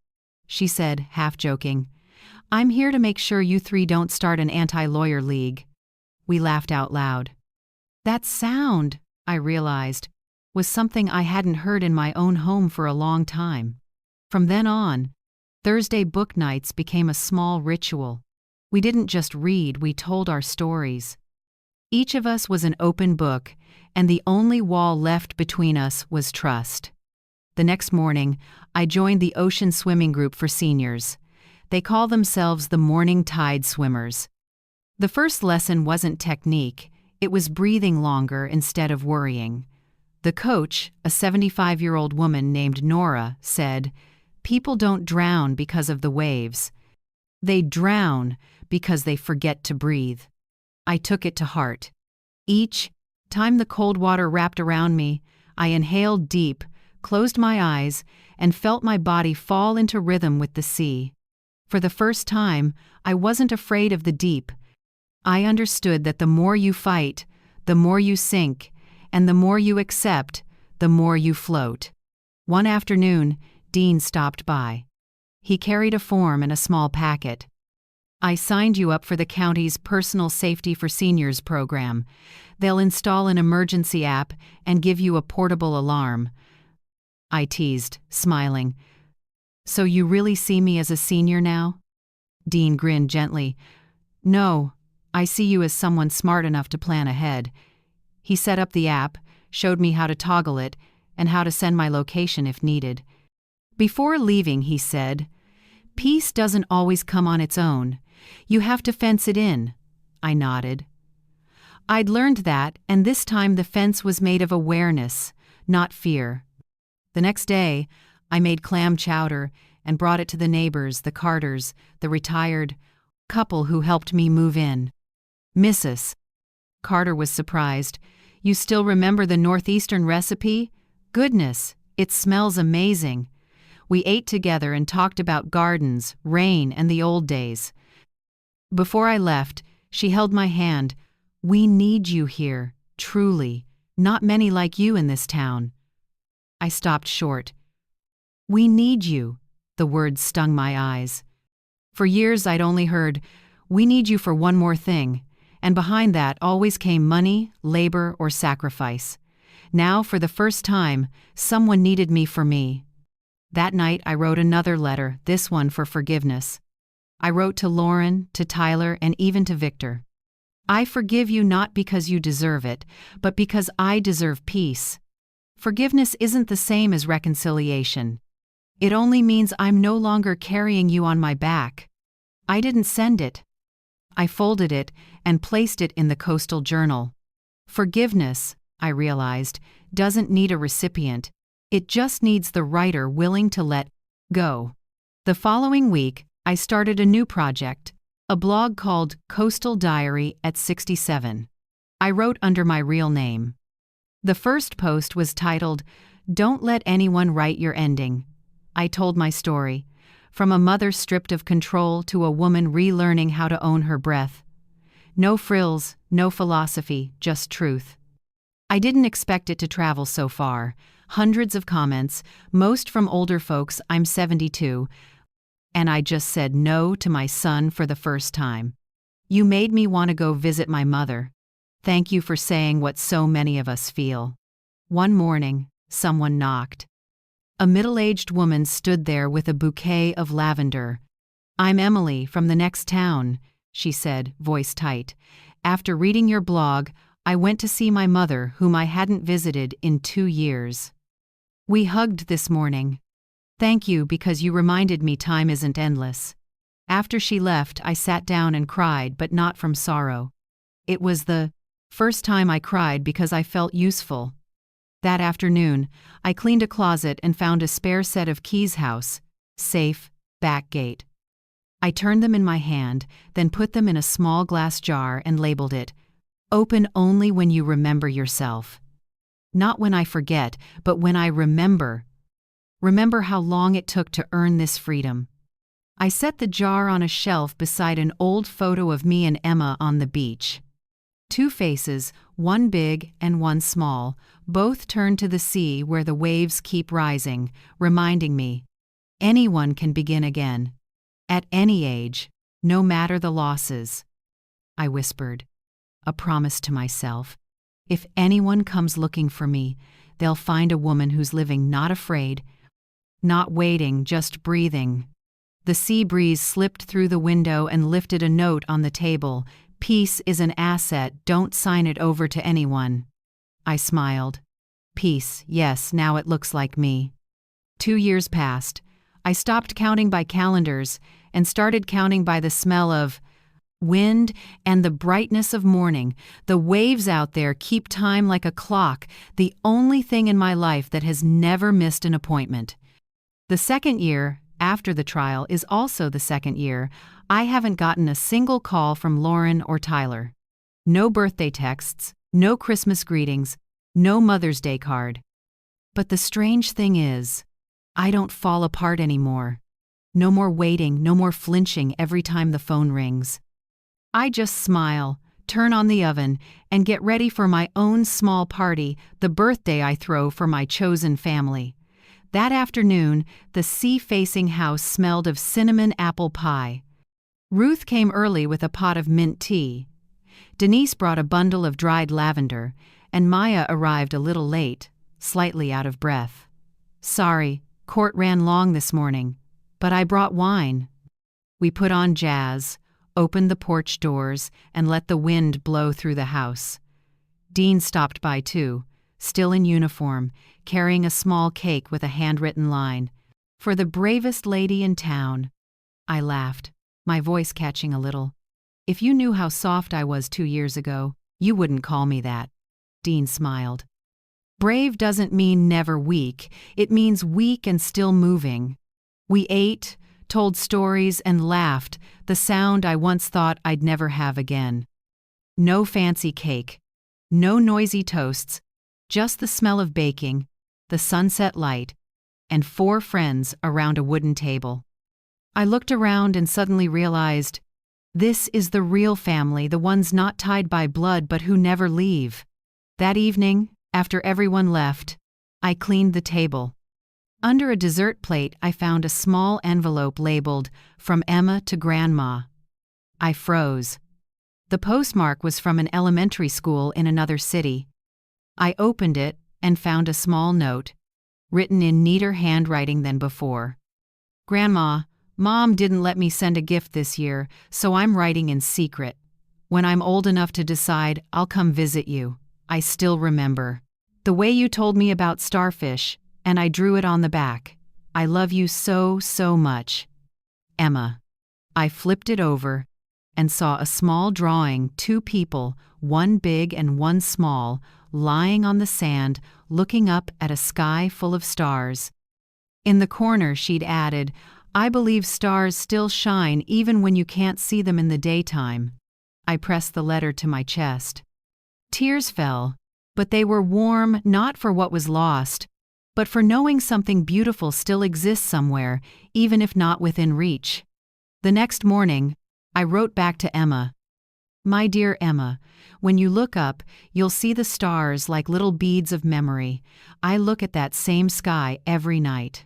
S1: She said, half joking, I'm here to make sure you 3 don't start an anti-lawyer league. We laughed out loud. That sound, I realized, was something I hadn't heard in my own home for a long time. From then on, Thursday book nights became a small ritual. We didn't just read, we told our stories. Each of us was an open book, and the only wall left between us was trust. The next morning, I joined the ocean swimming group for seniors. They call themselves the Morning Tide Swimmers. The first lesson wasn't technique, It was breathing longer instead of worrying. The coach, a 75-year-old woman named Nora, said, "People don't drown because of the waves. They drown because they forget to breathe." I took it to heart. Each time the cold water wrapped around me, I inhaled deep, closed my eyes, and felt my body fall into rhythm with the sea. For the first time, I wasn't afraid of the deep. I understood that the more you fight, the more you sink, and the more you accept, the more you float. One afternoon, Dean stopped by. He carried a form and a small packet. "I signed you up for the county's Personal Safety for Seniors program. They'll install an emergency app and give you a portable alarm." I teased, smiling. "So you really see me as a senior now?" Dean grinned gently. "No, I see you as someone smart enough to plan ahead." He set up the app, showed me how to toggle it, and how to send my location if needed. Before leaving, he said, "Peace doesn't always come on its own. You have to fence it in." I nodded. I'd learned that, and this time the fence was made of awareness, not fear. The next day, I made clam chowder and brought it to the neighbors, the Carters, the retired couple who helped me move in. "Mrs. Carter was surprised. "You still remember the Northeastern recipe? Goodness, it smells amazing." We ate together and talked about gardens, rain, and the old days. Before I left, she held my hand. "We need you here, truly. Not many like you in this town." I stopped short. "We need you," the words stung my eyes. For years I'd only heard, "We need you for one more thing," and behind that always came money, labor, or sacrifice. Now, for the first time, someone needed me for me. That night I wrote another letter, this one for forgiveness. I wrote to Lauren, to Tyler, and even to Victor. "I forgive you not because you deserve it, but because I deserve peace." Forgiveness isn't the same as reconciliation. It only means I'm no longer carrying you on my back. I didn't send it. I folded it and placed it in the Coastal Journal. Forgiveness, I realized, doesn't need a recipient. It just needs the writer willing to let go. The following week, I started a new project, a blog called Coastal Diary at 67. I wrote under my real name. The first post was titled, "Don't Let Anyone Write Your Ending." I told my story, from a mother stripped of control to a woman relearning how to own her breath. No frills, no philosophy, just truth. I didn't expect it to travel so far. Hundreds of comments, most from older folks. I'm 72, and I just said no to my son for the first time. "You made me want to go visit my mother. Thank you for saying what so many of us feel." One morning, someone knocked. A middle-aged woman stood there with a bouquet of lavender. "I'm Emily from the next town," she said, voice tight. "After reading your blog, I went to see my mother, whom I hadn't visited in 2 years. We hugged this morning. Thank you because you reminded me time isn't endless." After she left, I sat down and cried, but not from sorrow. It was the first time I cried because I felt useful. That afternoon, I cleaned a closet and found a spare set of keys, house, safe, back gate. I turned them in my hand, then put them in a small glass jar and labeled it, "Open only when you remember yourself." Not when I forget, but when I remember. Remember how long it took to earn this freedom. I set the jar on a shelf beside an old photo of me and Emma on the beach. 2 faces, one big and one small, both turned to the sea where the waves keep rising, reminding me, anyone can begin again. At any age, no matter the losses. I whispered, a promise to myself. If anyone comes looking for me, they'll find a woman who's living not afraid, not waiting, just breathing. The sea breeze slipped through the window and lifted a note on the table. "Peace is an asset, don't sign it over to anyone." I smiled. Peace, yes, now it looks like me. 2 years passed. I stopped counting by calendars and started counting by the smell of Wind and the brightness of morning. The waves out there keep time like a clock, the only thing in my life that has never missed an appointment. The second year, after the trial, is also the second year. I haven't gotten a single call from Lauren or Tyler. No birthday texts, no Christmas greetings, no Mother's Day card. But the strange thing is, I don't fall apart anymore. No more waiting, no more flinching every time the phone rings. I just smile, turn on the oven, and get ready for my own small party, the birthday I throw for my chosen family. That afternoon, the sea-facing house smelled of cinnamon apple pie. Ruth came early with a pot of mint tea. Denise brought a bundle of dried lavender, and Maya arrived a little late, slightly out of breath. Sorry, court ran long this morning, but I brought wine. We put on jazz, opened the porch doors, and let the wind blow through the house. Dean stopped by too, still in uniform, carrying a small cake with a handwritten line, "For the bravest lady in town." I laughed, my voice catching a little. "If you knew how soft I was 2 years ago, you wouldn't call me that." Dean smiled. Brave doesn't mean never weak, it means weak and still moving. We ate, told stories, and laughed, the sound I once thought I'd never have again. No fancy cake, no noisy toasts, just the smell of baking, the sunset light, and 4 friends around a wooden table. I looked around and suddenly realized, this is the real family, the ones not tied by blood but who never leave. That evening, after everyone left, I cleaned the table. Under a dessert plate, I found a small envelope labeled, "From Emma to Grandma." I froze. The postmark was from an elementary school in another city. I opened it and found a small note, written in neater handwriting than before. "Grandma, Mom didn't let me send a gift this year, so I'm writing in secret. When I'm old enough to decide, I'll come visit you. I still remember the way you told me about starfish, and I drew it on the back. I love you so, so much. Emma." I flipped it over and saw a small drawing, 2 people, one big and one small, lying on the sand, looking up at a sky full of stars. In the corner she'd added, "I believe stars still shine even when you can't see them in the daytime." I pressed the letter to my chest. Tears fell, but they were warm not for what was lost, but for knowing something beautiful still exists somewhere, even if not within reach. The next morning, I wrote back to Emma. "My dear Emma, when you look up, you'll see the stars like little beads of memory. I look at that same sky every night.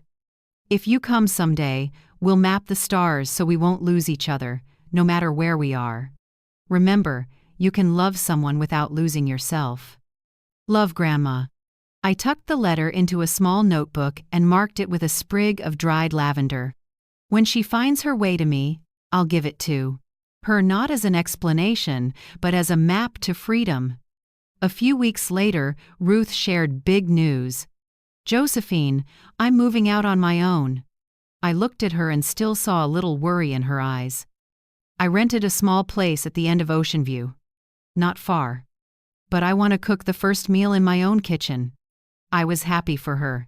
S1: If you come someday, we'll map the stars so we won't lose each other, no matter where we are. Remember, you can love someone without losing yourself. Love, Grandma." I tucked the letter into a small notebook and marked it with a sprig of dried lavender. When she finds her way to me, I'll give it to her, not as an explanation, but as a map to freedom. A few weeks later, Ruth shared big news. "Josephine, I'm moving out on my own." I looked at her and still saw a little worry in her eyes. "I rented a small place at the end of Ocean View. Not far. But I want to cook the first meal in my own kitchen." I was happy for her.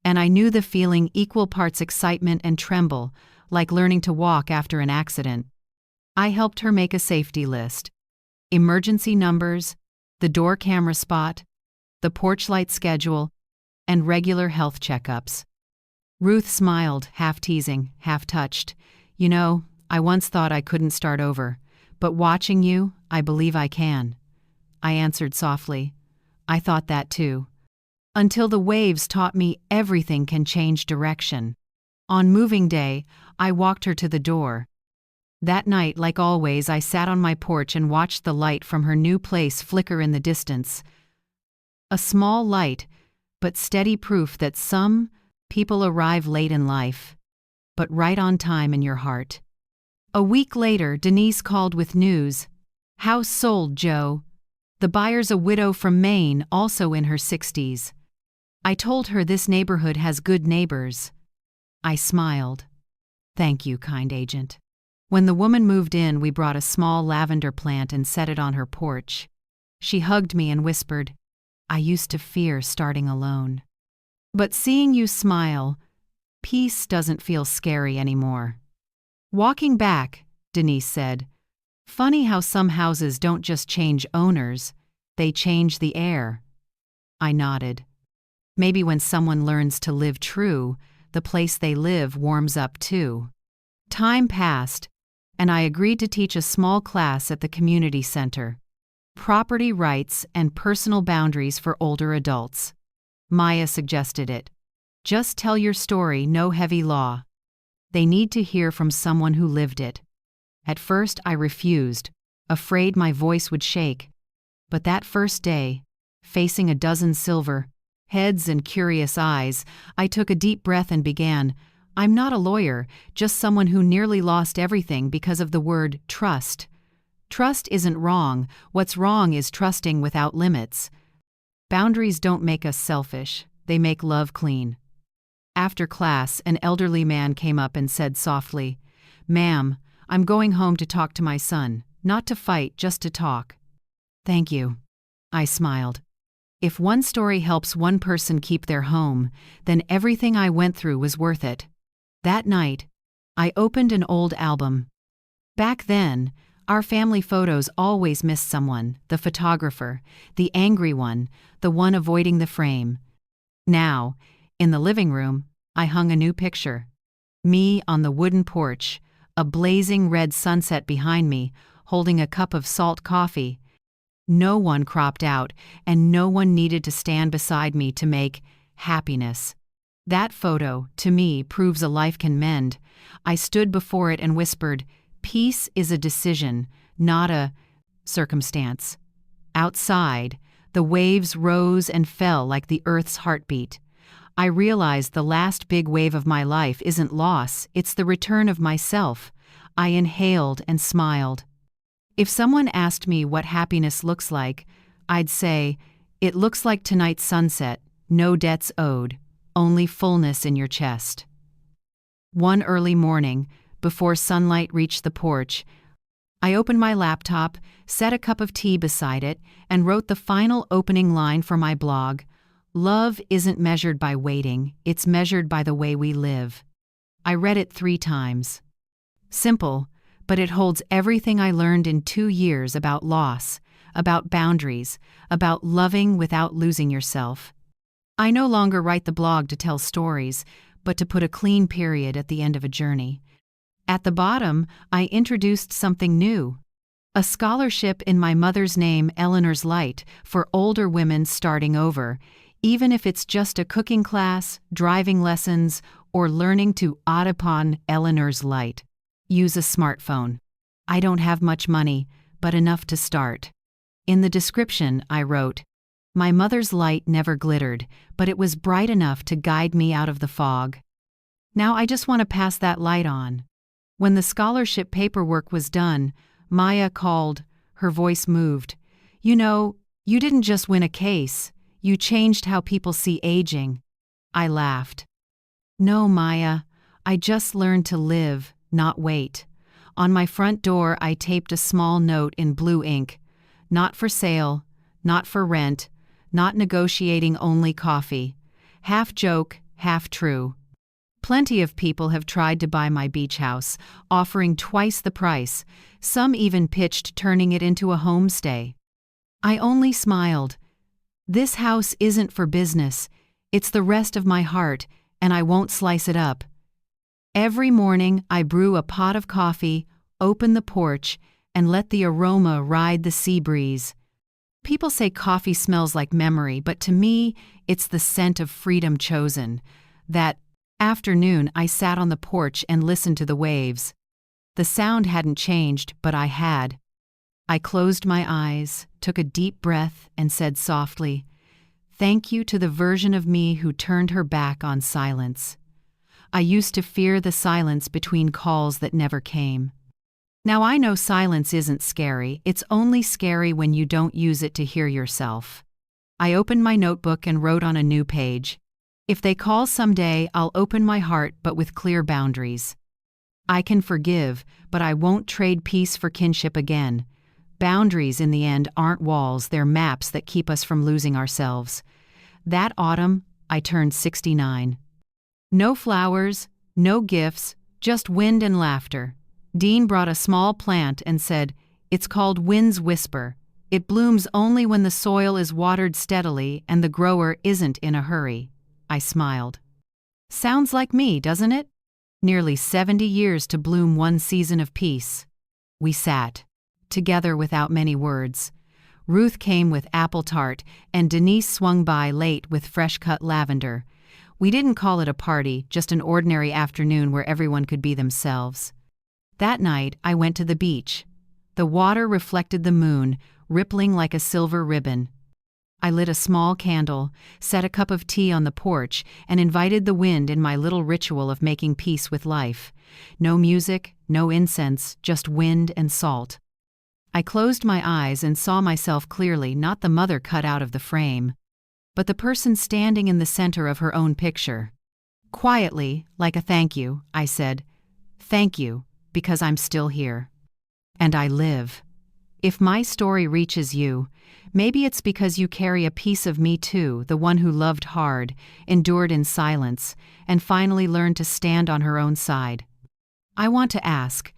S1: And I knew the feeling, equal parts excitement and tremble, like learning to walk after an accident. I helped her make a safety list. Emergency numbers, the door camera spot, the porch light schedule, and regular health checkups. Ruth smiled, half teasing, half touched. "You know, I once thought I couldn't start over, but watching you, I believe I can." I answered softly. "I thought that too. Until the waves taught me everything can change direction." On moving day, I walked her to the door. That night, like always, I sat on my porch and watched the light from her new place flicker in the distance. A small light, but steady proof that some people arrive late in life, but right on time in your heart. A week later, Denise called with news. "House sold, Joe. The buyer's a widow from Maine, also in her 60s. I told her this neighborhood has good neighbors." I smiled. "Thank you, kind agent." When the woman moved in, we brought a small lavender plant and set it on her porch. She hugged me and whispered, "I used to fear starting alone. But seeing you smile, peace doesn't feel scary anymore." Walking back, Denise said, "Funny how some houses don't just change owners, they change the air." I nodded. Maybe when someone learns to live true, the place they live warms up too. Time passed, and I agreed to teach a small class at the community center. Property rights and personal boundaries for older adults. Maya suggested it. Just tell your story, no heavy law. They need to hear from someone who lived it. At first I refused, afraid my voice would shake. But that first day, facing a dozen silver heads and curious eyes, I took a deep breath and began, "I'm not a lawyer, just someone who nearly lost everything because of the word trust. Trust isn't wrong, what's wrong is trusting without limits. Boundaries don't make us selfish, they make love clean." After class, an elderly man came up and said softly, "Ma'am, I'm going home to talk to my son, not to fight, just to talk." "Thank you." I smiled. If one story helps one person keep their home, then everything I went through was worth it. That night, I opened an old album. Back then, our family photos always missed someone, the photographer, the angry one, the one avoiding the frame. Now, in the living room, I hung a new picture. Me on the wooden porch, a blazing red sunset behind me, holding a cup of salt coffee. No one cropped out, and no one needed to stand beside me to make happiness. That photo, to me, proves a life can mend. I stood before it and whispered, "Peace is a decision, not a circumstance." Outside, the waves rose and fell like the earth's heartbeat. I realized the last big wave of my life isn't loss, it's the return of myself. I inhaled and smiled. If someone asked me what happiness looks like, I'd say, "It looks like tonight's sunset, no debts owed, only fullness in your chest." One early morning, before sunlight reached the porch, I opened my laptop, set a cup of tea beside it, and wrote the final opening line for my blog. Love isn't measured by waiting, it's measured by the way we live. I read it 3 times. Simple, but it holds everything I learned in 2 years about loss, about boundaries, about loving without losing yourself. I no longer write the blog to tell stories, but to put a clean period at the end of a journey. At the bottom, I introduced something new. A scholarship in my mother's name, Eleanor's Light, for older women starting over, even if it's just a cooking class, driving lessons, or learning to Audipon Eleanor's Light. Use a smartphone. I don't have much money, but enough to start. In the description, I wrote, "My mother's light never glittered, but it was bright enough to guide me out of the fog. Now I just want to pass that light on." When the scholarship paperwork was done, Maya called, her voice moved. "You know, you didn't just win a case, you changed how people see aging." I laughed. "No, Maya, I just learned to live, not wait." On my front door, I taped a small note in blue ink. Not for sale, not for rent, not negotiating, only coffee. Half joke, half true. Plenty of people have tried to buy my beach house, offering twice the price. Some even pitched turning it into a homestay. I only smiled. This house isn't for business. It's the rest of my heart, and I won't slice it up. Every morning, I brew a pot of coffee, open the porch, and let the aroma ride the sea breeze. People say coffee smells like memory, but to me, it's the scent of freedom chosen. That afternoon, I sat on the porch and listened to the waves. The sound hadn't changed, but I had. I closed my eyes, took a deep breath, and said softly, "Thank you to the version of me who turned her back on silence." I used to fear the silence between calls that never came. Now I know silence isn't scary, it's only scary when you don't use it to hear yourself. I opened my notebook and wrote on a new page, "If they call someday, I'll open my heart but with clear boundaries." I can forgive, but I won't trade peace for kinship again. Boundaries, in the end, aren't walls, they're maps that keep us from losing ourselves. That autumn, I turned 69. No flowers, no gifts, just wind and laughter. Dean brought a small plant and said, "It's called Wind's Whisper. It blooms only when the soil is watered steadily and the grower isn't in a hurry." I smiled. Sounds like me, doesn't it? Nearly 70 years to bloom one season of peace. We sat, together without many words. Ruth came with apple tart, and Denise swung by late with fresh-cut lavender. We didn't call it a party, just an ordinary afternoon where everyone could be themselves. That night, I went to the beach. The water reflected the moon, rippling like a silver ribbon. I lit a small candle, set a cup of tea on the porch, and invited the wind in my little ritual of making peace with life. No music, no incense, just wind and salt. I closed my eyes and saw myself clearly, not the mother cut out of the frame, but the person standing in the center of her own picture. Quietly, like a thank you, I said, "Thank you, because I'm still here. And I live." If my story reaches you, maybe it's because you carry a piece of me too, the one who loved hard, endured in silence, and finally learned to stand on her own side. I want to ask,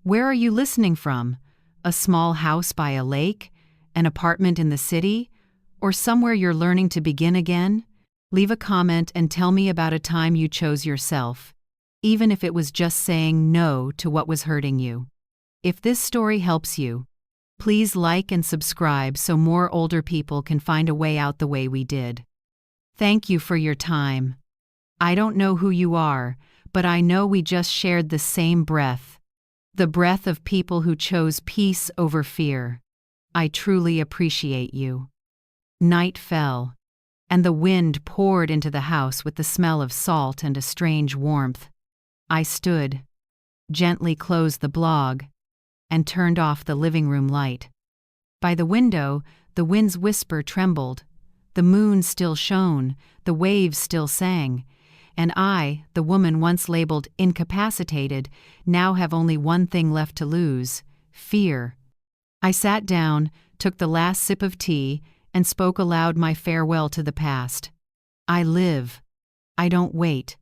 S1: where are you listening from? A small house by a lake? An apartment in the city? Or somewhere you're learning to begin again? Leave a comment and tell me about a time you chose yourself, even if it was just saying no to what was hurting you. If this story helps you, please like and subscribe so more older people can find a way out the way we did. Thank you for your time. I don't know who you are, but I know we just shared the same breath. The breath of people who chose peace over fear. I truly appreciate you. Night fell, and the wind poured into the house with the smell of salt and a strange warmth. I stood, gently closed the blog, and turned off the living room light. By the window, the wind's whisper trembled. The moon still shone, the waves still sang, and I, the woman once labeled incapacitated, now have only one thing left to lose: fear. I sat down, took the last sip of tea, and spoke aloud my farewell to the past. I live. I don't wait.